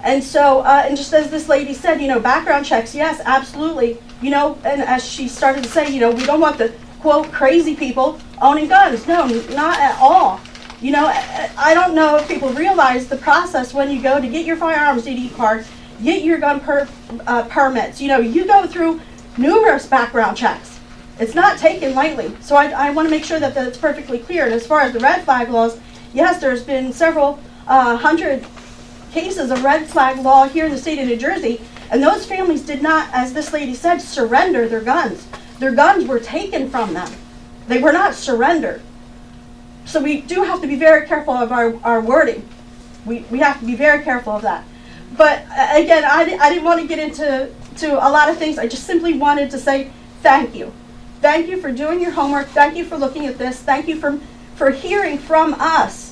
And so, and just as this lady said, background checks, yes, absolutely. And as she started to say, we don't want the, quote, crazy people owning guns. No, not at all. I don't know if people realize the process when you go to get your firearms DD card, get your gun permits. You go through numerous background checks. It's not taken lightly. So I want to make sure that that's perfectly clear. And as far as the red flag laws, yes, there's been several hundred cases of red flag law here in the state of New Jersey, and those families did not, as this lady said, surrender their guns. Their guns were taken from them. They were not surrendered. So we do have to be very careful of our wording. We have to be very careful of that. But again, I didn't want to get into a lot of things. I just simply wanted to say thank you. Thank you for doing your homework. Thank you for looking at this. Thank you for hearing from us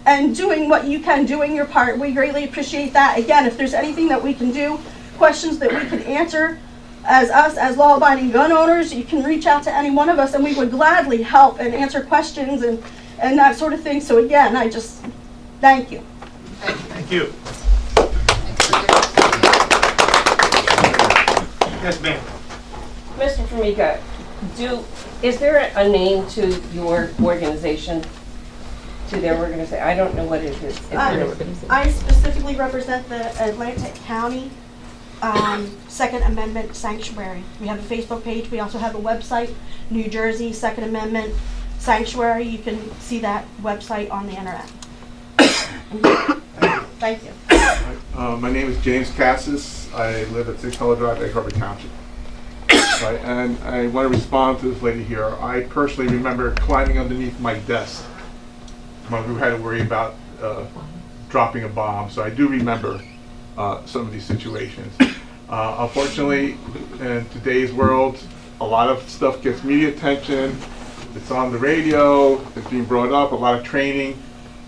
and doing what you can, doing your part. We greatly appreciate that. Again, if there's anything that we can do, questions that we can answer as law-abiding gun owners, you can reach out to any one of us, and we would gladly help and answer questions and that sort of thing. So again, I just thank you. Thank you. Yes, ma'am. Mr. Formica, is there a name to your organization? To their organization? I don't know what it is. I specifically represent the Atlantic County Second Amendment Sanctuary. We have a Facebook page. We also have a website, New Jersey Second Amendment Sanctuary. You can see that website on the internet. Thank you. My name is James Cassis. I live at 6 Hollow Drive, Egg Harbor Township. Right, and I want to respond to this lady here. I personally remember climbing underneath my desk when we had to worry about dropping a bomb. So I do remember some of these situations. Unfortunately, in today's world, a lot of stuff gets media attention. It's on the radio, it's being brought up, a lot of training.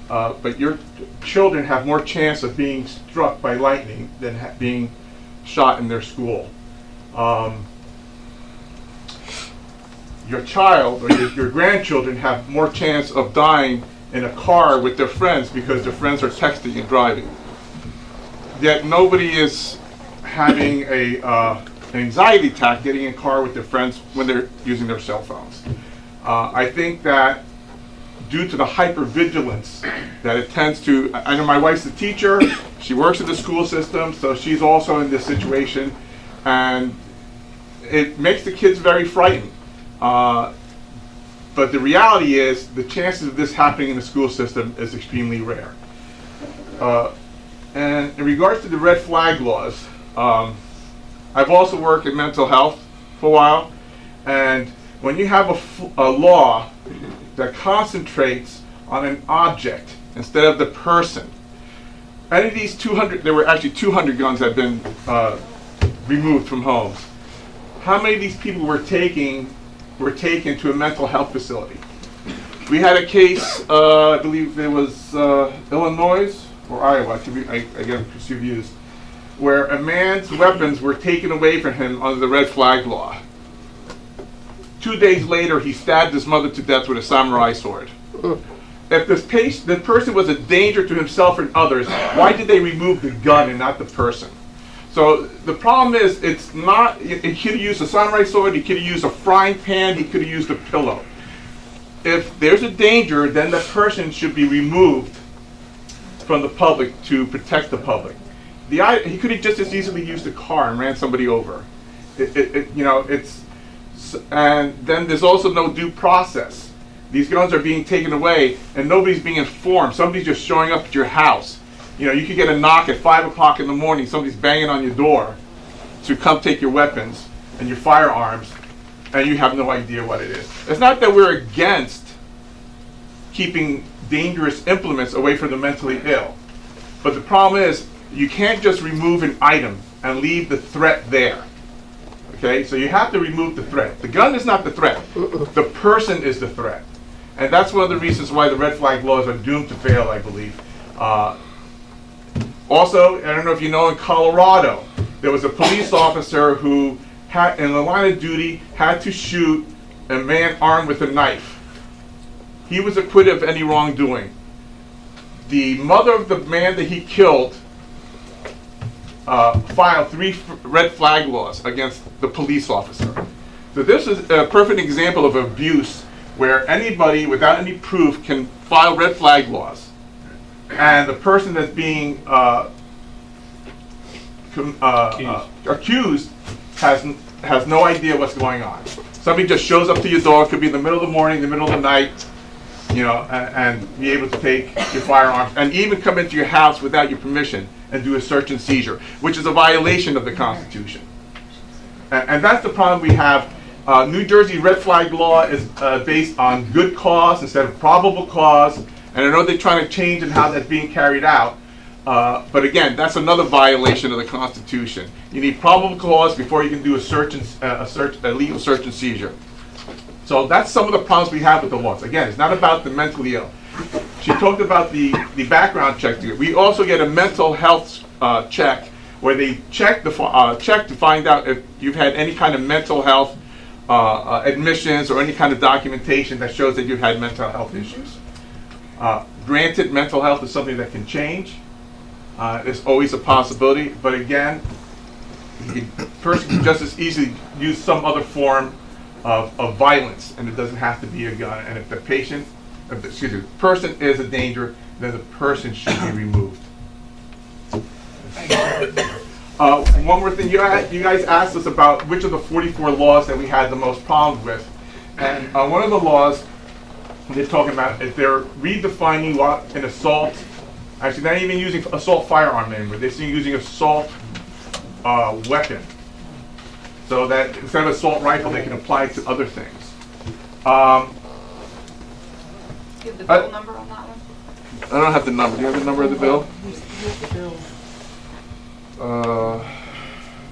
But your children have more chance of being struck by lightning than being shot in their school. Your child or your grandchildren have more chance of dying in a car with their friends because their friends are texting and driving. Yet nobody is having an anxiety attack getting in a car with their friends when they're using their cell phones. I think that due to the hypervigilance that it tends to, I know my wife's a teacher, she works in the school system, so she's also in this situation, and it makes the kids very frightened. But the reality is, the chances of this happening in the school system is extremely rare. And in regards to the red flag laws, I've also worked in mental health for a while, and when you have a law that concentrates on an object instead of the person, any of these 200, there were actually 200 guns that have been removed from homes. How many of these people were taken to a mental health facility? We had a case, I believe it was Illinois or Iowa, I get confused, where a man's weapons were taken away from him under the red flag law. 2 days later, he stabbed his mother to death with a samurai sword. If the person was a danger to himself and others, why did they remove the gun and not the person? So the problem is, it's not, he could have used a samurai sword, he could have used a frying pan, he could have used a pillow. If there's a danger, then the person should be removed from the public to protect the public. He could have just as easily used a car and ran somebody over. And then there's also no due process. These guns are being taken away and nobody's being informed. Somebody's just showing up at your house. You could get a knock at 5 o'clock in the morning, somebody's banging on your door to come take your weapons and your firearms, and you have no idea what it is. It's not that we're against keeping dangerous implements away from the mentally ill, but the problem is you can't just remove an item and leave the threat there. Okay, so you have to remove the threat. The gun is not the threat. The person is the threat. And that's one of the reasons why the red flag laws are doomed to fail, I believe. Also, I don't know if you know, in Colorado, there was a police officer who had, in the line of duty, had to shoot a man armed with a knife. He was acquitted of any wrongdoing. The mother of the man that he killed filed 3 red flag laws against the police officer. So this is a perfect example of abuse where anybody without any proof can file red flag laws, and the person that's being accused has no idea what's going on. Somebody just shows up to your door, could be in the middle of the morning, the middle of the night, and be able to take your firearms and even come into your house without your permission and do a search and seizure, which is a violation of the Constitution. And that's the problem we have. New Jersey red flag law is based on good cause instead of probable cause, and I know they're trying to change in how that's being carried out, but again, that's another violation of the Constitution. You need probable cause before you can do a legal search and seizure. So that's some of the problems we have with the laws. Again, it's not about the mentally ill. She talked about the background check. We also get a mental health check where they check to find out if you've had any kind of mental health admissions or any kind of documentation that shows that you've had mental health issues. Granted, mental health is something that can change. It's always a possibility, but again, the person can just as easily use some other form of violence, and it doesn't have to be a gun. And if the person is a danger, then the person should be removed. One more thing, you guys asked us about which of the 44 laws that we had the most problems with. And one of the laws they're talking about is they're redefining what an assault, actually not even using assault firearm anymore, they're using assault weapon. So that instead of assault rifle, they can apply it to other things. Give the bill number on that one? I don't have the number. Do you have the number of the bill?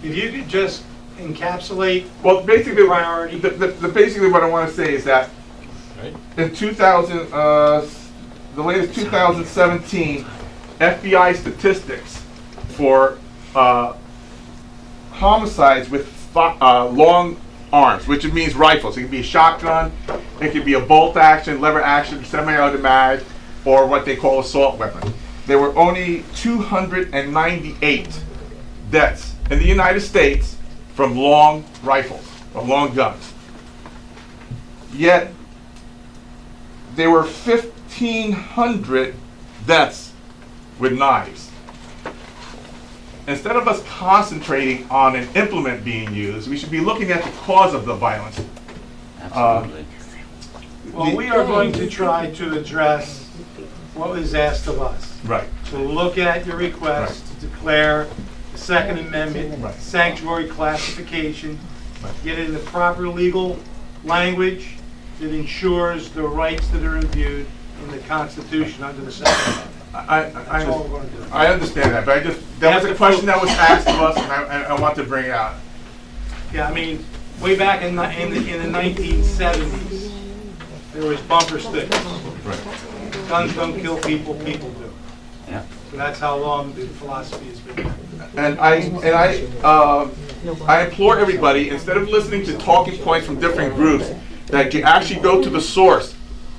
If you could just encapsulate, well, basically, priority. Basically what I want to say is that in 2000, the latest 2017 FBI statistics for homicides with long arms, which means rifles. It could be a shotgun, it could be a bolt action, lever action, semi-automatic, or what they call assault weapon. There were only 298 deaths in the United States from long rifles, or long guns. Yet, there were 1,500 deaths with knives. Instead of us concentrating on an implement being used, we should be looking at the cause of the violence. Absolutely. Well, we are going to try to address what was asked of us. Right. To look at your request to declare the Second Amendment sanctuary classification, get it in the proper legal language that ensures the rights that are imbued in the Constitution under the Second Amendment. That's all we're going to do. I understand that, but there was a question that was asked of us, and I want to bring it out. Yeah, I mean, way back in the 1970s, there was bumper stickers. Guns don't kill people, people do. Yeah. So that's how long the philosophy has been. And I implore everybody, instead of listening to talking points from different groups, that you actually go to the source,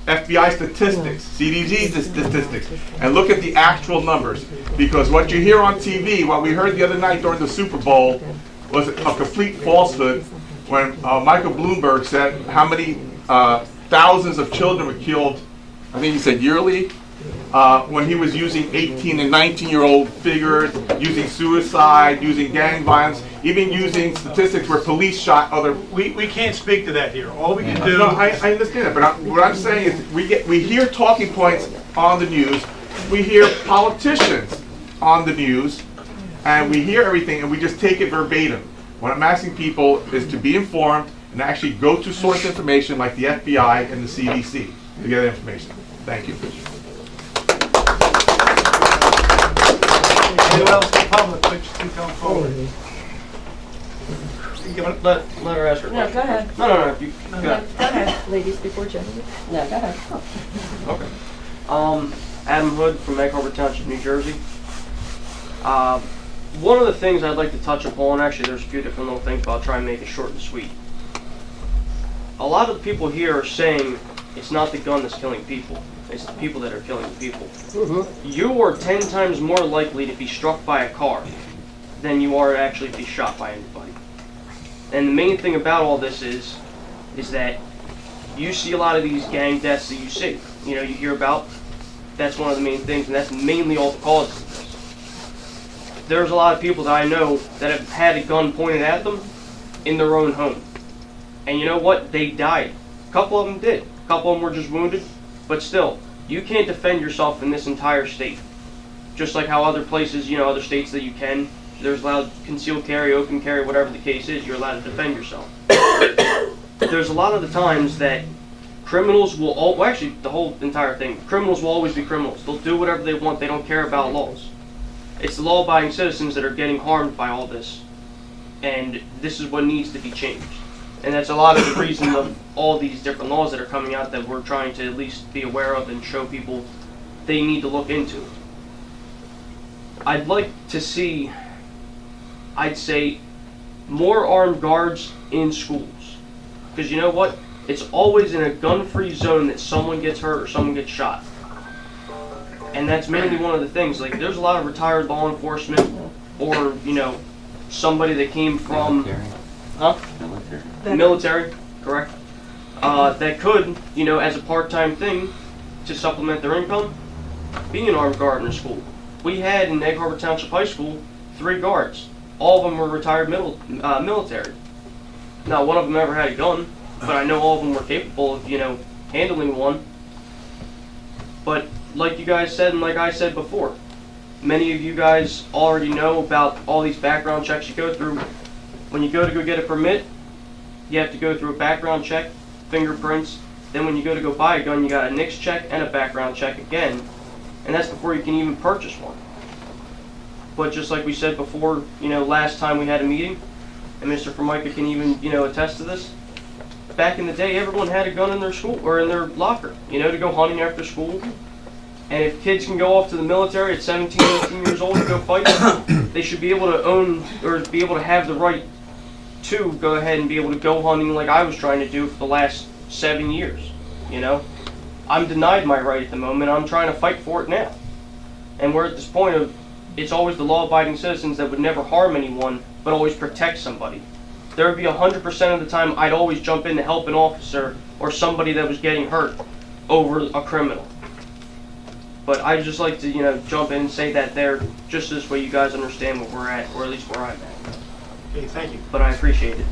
FBI statistics, CDC statistics, and look at the actual numbers. Because what you hear on TV, what we heard the other night during the Super Bowl, was a complete falsehood when Michael Bloomberg said how many thousands of children were killed, I think he said yearly, when he was using 18 and 19-year-old figures, using suicide, using gang violence, even using statistics where police shot other. We can't speak to that here. All we can do. No, I understand that, but what I'm saying is we hear talking points on the news, we hear politicians on the news, and we hear everything, and we just take it verbatim. What I'm asking people is to be informed and actually go to source information like the FBI and the CDC to get that information. Thank you. Anyone else in the public which to come forward? Let her ask her No, question. go ahead. No, you go ahead. Go ahead. Ladies before gentlemen. No, go ahead. Okay. Adam Hood from Egg Harbor Township, New Jersey. One of the things I'd like to touch upon, actually there's a few different little things, but I'll try and make it short and sweet. A lot of the people here are saying it's not the gun that's killing people, it's the people that are killing the people. You are 10 times more likely to be struck by a car than you are to actually be shot by anybody. And the main thing about all this is that you see a lot of these gang deaths that you see. You know, you hear about, that's one of the main things, and that's mainly all the causes of this. There's a lot of people that I know that have had a gun pointed at them in their own home. And you know what? They died. A couple of them did. A couple of them were just wounded. But still, you can't defend yourself in this entire state. Just like how other places, you know, other states that you can, there's allowed concealed carry, open carry, whatever the case is, you're allowed to defend yourself. There's a lot of the times that criminals will, well actually the whole entire thing, criminals will always be criminals. They'll do whatever they want, they don't care about laws. It's the law-abiding citizens that are getting harmed by all this. And this is what needs to be changed. And that's a lot of the reason of all these different laws that are coming out that we're trying to at least be aware of and show people they need to look into. I'd like to see, I'd say, more armed guards in schools. Because you know what? It's always in a gun-free zone that someone gets hurt or someone gets shot. And that's mainly one of the things. Like, there's a lot of retired law enforcement or, you know, somebody that came from... Military, correct. That could, you know, as a part-time thing to supplement their income, be an armed guard in a school. We had in Egg Harbor Township High School 3 guards. All of them were retired military. Now, one of them never had a gun, but I know all of them were capable of, you know, handling one. But like you guys said, and like I said before, many of you guys already know about all these background checks you go through. When you go get a permit, you have to go through a background check, fingerprints. Then when you go buy a gun, you got a NICS check and a background check again. And that's before you can even purchase one. But just like we said before, you know, last time we had a meeting, and Mr. Formica can even, you know, attest to this. Back in the day, everyone had a gun in their school or in their locker, you know, to go hunting after school. And if kids can go off to the military at 17, 18 years old to go fight, they should be able to own or be able to have the right to go ahead and be able to go hunting like I was trying to do for the last 7 years, you know. I'm denied my right at the moment. I'm trying to fight for it now. And we're at this point of it's always the law-abiding citizens that would never harm anyone, but always protect somebody. There would be 100% of the time I'd always jump in to help an officer or somebody that was getting hurt over a criminal. But I'd just like to, jump in and say that there, just this way you guys understand where we're at, or at least where I'm at. Okay, thank you. But I appreciate it.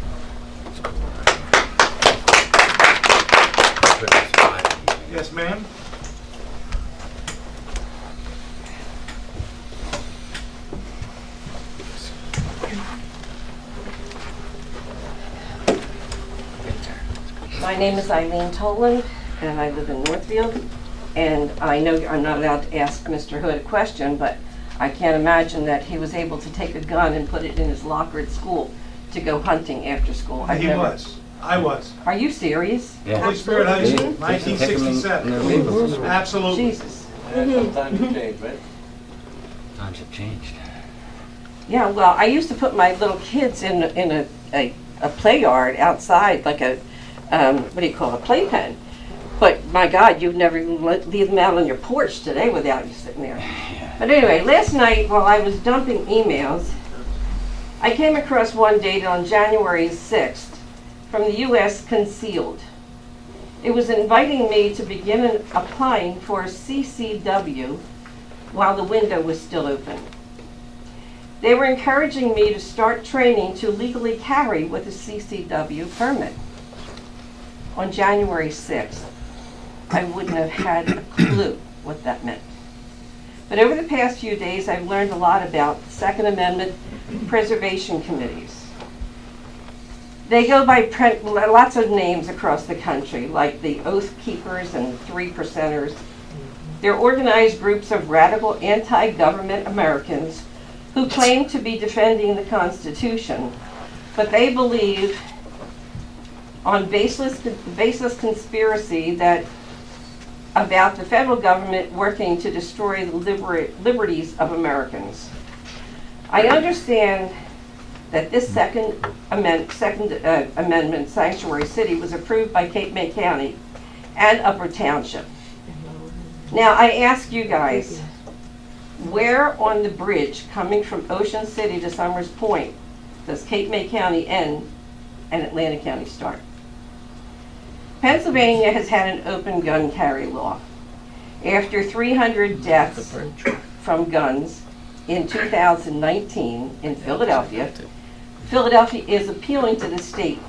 Yes, ma'am? My name is Eileen Toland, and I live in Northfield. And I know I'm not allowed to ask Mr. Hood a question, but I can't imagine that he was able to take a gun and put it in his locker at school to go hunting after school. He was. I was. Are you serious? Yeah. Holy Spirit High School, They used to take 'em in their 1967. vehicles. Absolutely. Jesus. Sometimes you change, right? Times have changed. Yeah, well, I used to put my little kids in a play yard outside, like a, what do you call it, a playpen. But my God, you'd never even leave them out on your porch today without you sitting there. But anyway, last night while I was dumping emails, I came across one dated on January 6th from the U.S. Concealed. It was inviting me to begin applying for a CCW while the window was still open. They were encouraging me to start training to legally carry with a CCW permit. On January 6th, I wouldn't have had a clue what that meant. But over the past few days, I've learned a lot about the Second Amendment preservation committees. They go by lots of names across the country, like the Oath Keepers and the 3%ers. They're organized groups of radical anti-government Americans who claim to be defending the Constitution, but they believe on baseless conspiracy that about the federal government working to destroy the liberties of Americans. I understand that this Second Amendment sanctuary city was approved by Cape May County and Upper Township. Now I ask you guys, where on the bridge coming from Ocean City to Summers Point does Cape May County end and Atlantic County start? Pennsylvania has had an open gun carry law. After 300 deaths from guns in 2019 in Philadelphia, Philadelphia is appealing to the state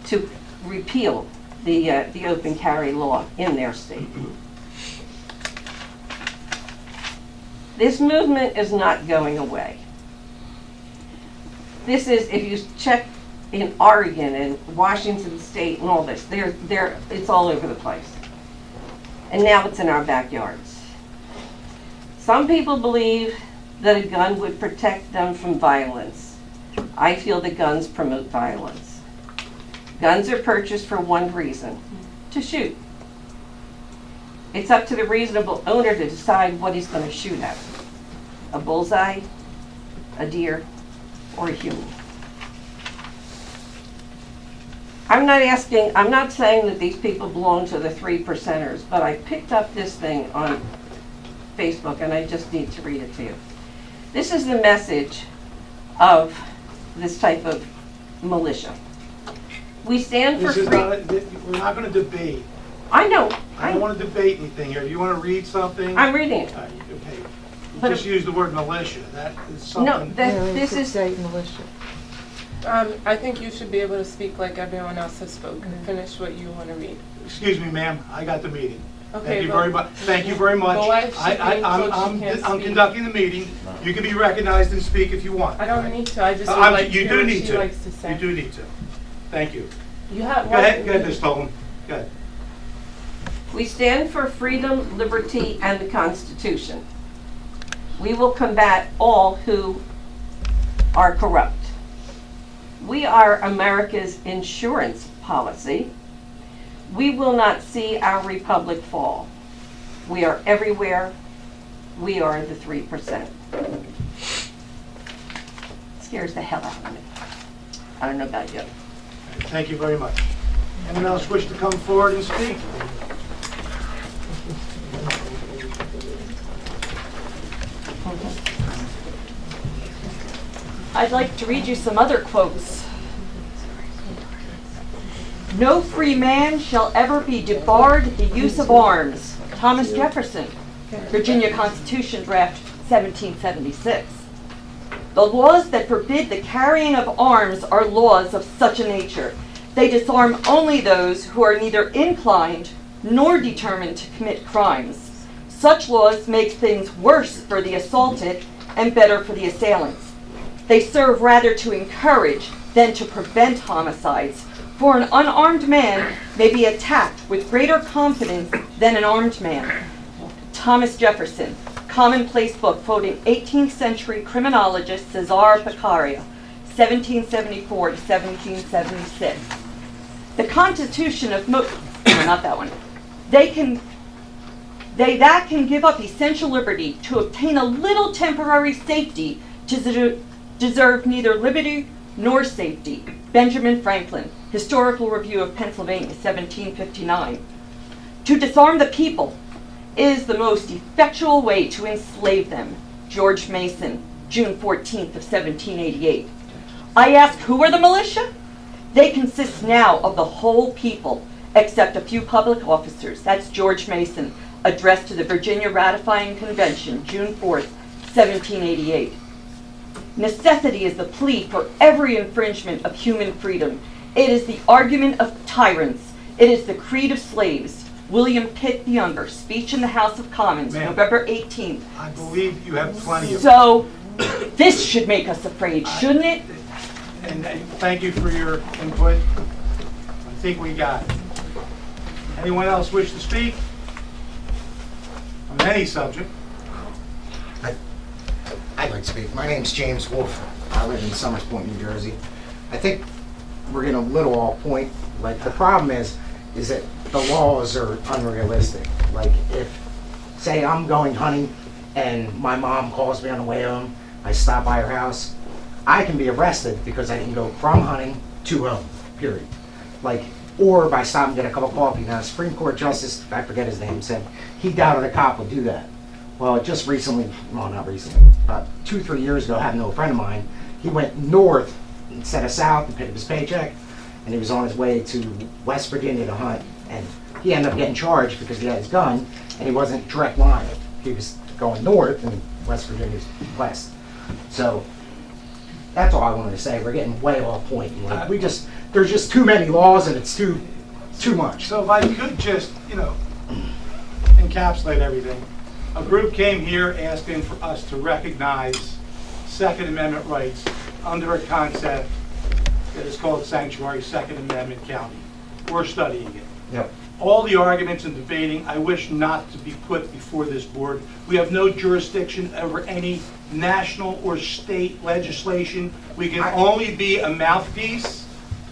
to repeal the open carry law in their state. This movement is not going away. This is, if you check in Oregon and Washington State and all this, it's all over the place. And now it's in our backyards. Some people believe that a gun would protect them from violence. I feel that guns promote violence. Guns are purchased for one reason, to shoot. It's up to the reasonable owner to decide what he's going to shoot at. A bullseye, a deer, or a human. I'm not saying that these people belong to the 3%ers, but I picked up this thing on Facebook and I just need to read it to you. This is the message of this type of militia. We stand for free. We're not going to debate. I know. I don't want to debate anything here. Do you want to read something? I'm reading it. Okay. You But- just used the word militia. That is something. This is militia. I think you should be able to speak like everyone else has spoken. Finish what you want to read. Excuse me, ma'am. I got the meeting. Okay, Thank you but- very much. Thank you very much. But why is she being told she can't I'm speak? conducting the meeting. You can be recognized and speak if you want. I don't need to. I just would like to You hear do what need she to. likes to say. You do need to. Thank you. You have Go ahead, Ms. Tolan. Go ahead. We stand for freedom, liberty, and the Constitution. We will combat all who are corrupt. We are America's insurance policy. We will not see our republic fall. We are everywhere. We are the 3%. Scares the hell out of me. I don't know about you. Thank you very much. Anyone else wish to come forward and speak? I'd like to read you some other quotes. No free man shall ever be debarred the use of arms. Thomas Jefferson, Virginia Constitution Draft 1776. The laws that forbid the carrying of arms are laws of such a nature. They disarm only those who are neither inclined nor determined to commit crimes. Such laws make things worse for the assaulted and better for the assailants. They serve rather to encourage than to prevent homicides, for an unarmed man may be attacked with greater confidence than an armed man. Thomas Jefferson, Commonplace Book, quoting 18th century criminologist Cesare Beccaria, 1774 to 1776. The Constitution of no, not that one. They that can give up essential liberty to obtain a little temporary safety to deserve neither liberty nor safety. Benjamin Franklin, Historical Review of Pennsylvania, 1759. To disarm the people is the most effectual way to enslave them. George Mason, June 14th of 1788. I ask, who are the militia? They consist now of the whole people, except a few public officers. That's George Mason, addressed to the Virginia Ratifying Convention, June 4th, 1788. Necessity is the plea for every infringement of human freedom. It is the argument of tyrants. It is the creed of slaves. William Pitt the Younger, speech in the House of Commons, Ma'am, November 18th. I believe you have plenty of... So, this should make us afraid, shouldn't it? And thank you for your input. I think we got it. Anyone else wish to speak on any subject? I'd like to speak. My name's James Wolf. I live in Summers Point, New Jersey. I think we're getting a little off point. Like, the problem is that the laws are unrealistic. Like, if, say, I'm going hunting and my mom calls me on the way home, I stop by her house, I can be arrested because I can go from hunting to home, period. Like, or by stopping to get a cup of coffee. Now, Supreme Court Justice, I forget his name, said he doubted a cop would do that. Well, just recently, well, not recently, about 2-3 years ago, having no friend of mine, he went north instead of south to pick up his paycheck, and he was on his way to West Virginia to hunt, and he ended up getting charged because he had his gun, and he wasn't direct line. He was going north, and West Virginia's west. So, that's all I wanted to say. We're getting way off point. Like, there's just too many laws, and it's too much. So if I could just, encapsulate everything. A group came here asking for us to recognize Second Amendment rights under a concept that is called Sanctuary Second Amendment County. We're studying it. Yep. All the arguments and debating, I wish not to be put before this board. We have no jurisdiction over any national or state legislation. We can only be a mouthpiece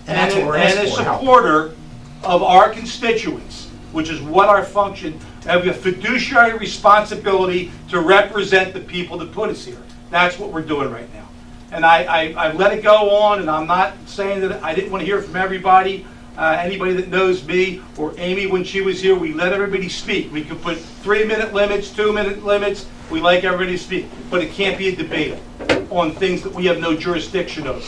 And that's what we're asking a for, help. supporter of our constituents, which is what our function. We have a fiduciary responsibility to represent the people that put us here. That's what we're doing right now. And I let it go on, and I'm not saying that I didn't want to hear from everybody. Anybody that knows me or Amy when she was here, we let everybody speak. We could put 3-minute limits, 2-minute limits. We like everybody to speak. But it can't be a debate on things that we have no jurisdiction over.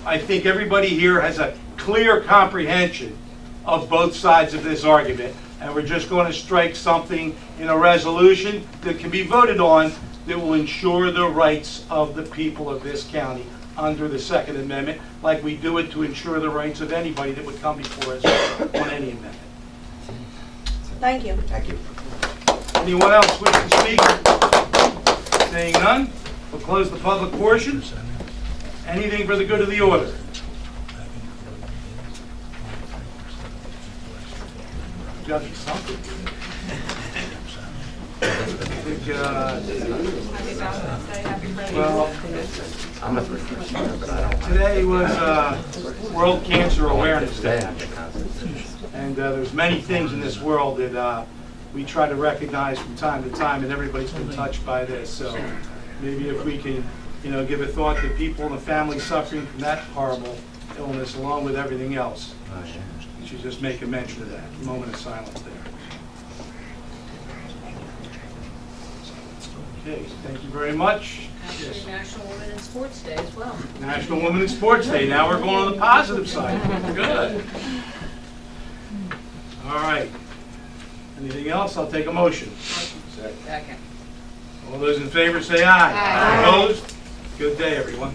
I think everybody here has a clear comprehension of both sides of this argument. And we're just going to strike something in a resolution that can be voted on that will ensure the rights of the people of this county under the Second Amendment, like we do it to ensure the rights of anybody that would come before us on any amendment. Thank you. Thank you. Anyone else wish to speak? Saying none, we'll close the public portion. Anything for the good of the order? Got something. Well, today was World Cancer Awareness Day, and there's many things in this world that we try to recognize from time to time, and everybody's been touched by this. So maybe if we can, give a thought to people and the families suffering from that horrible illness, along with everything else. We should just make a mention of that. A moment of silence there. Okay, thank you very much. It's National Women in Sports Day as well. National Women in Sports Day. Now we're going on the positive side. Good. All right. Anything else? I'll take a motion. Second. All those in favor say aye. Aye. Opposed? Good day, everyone.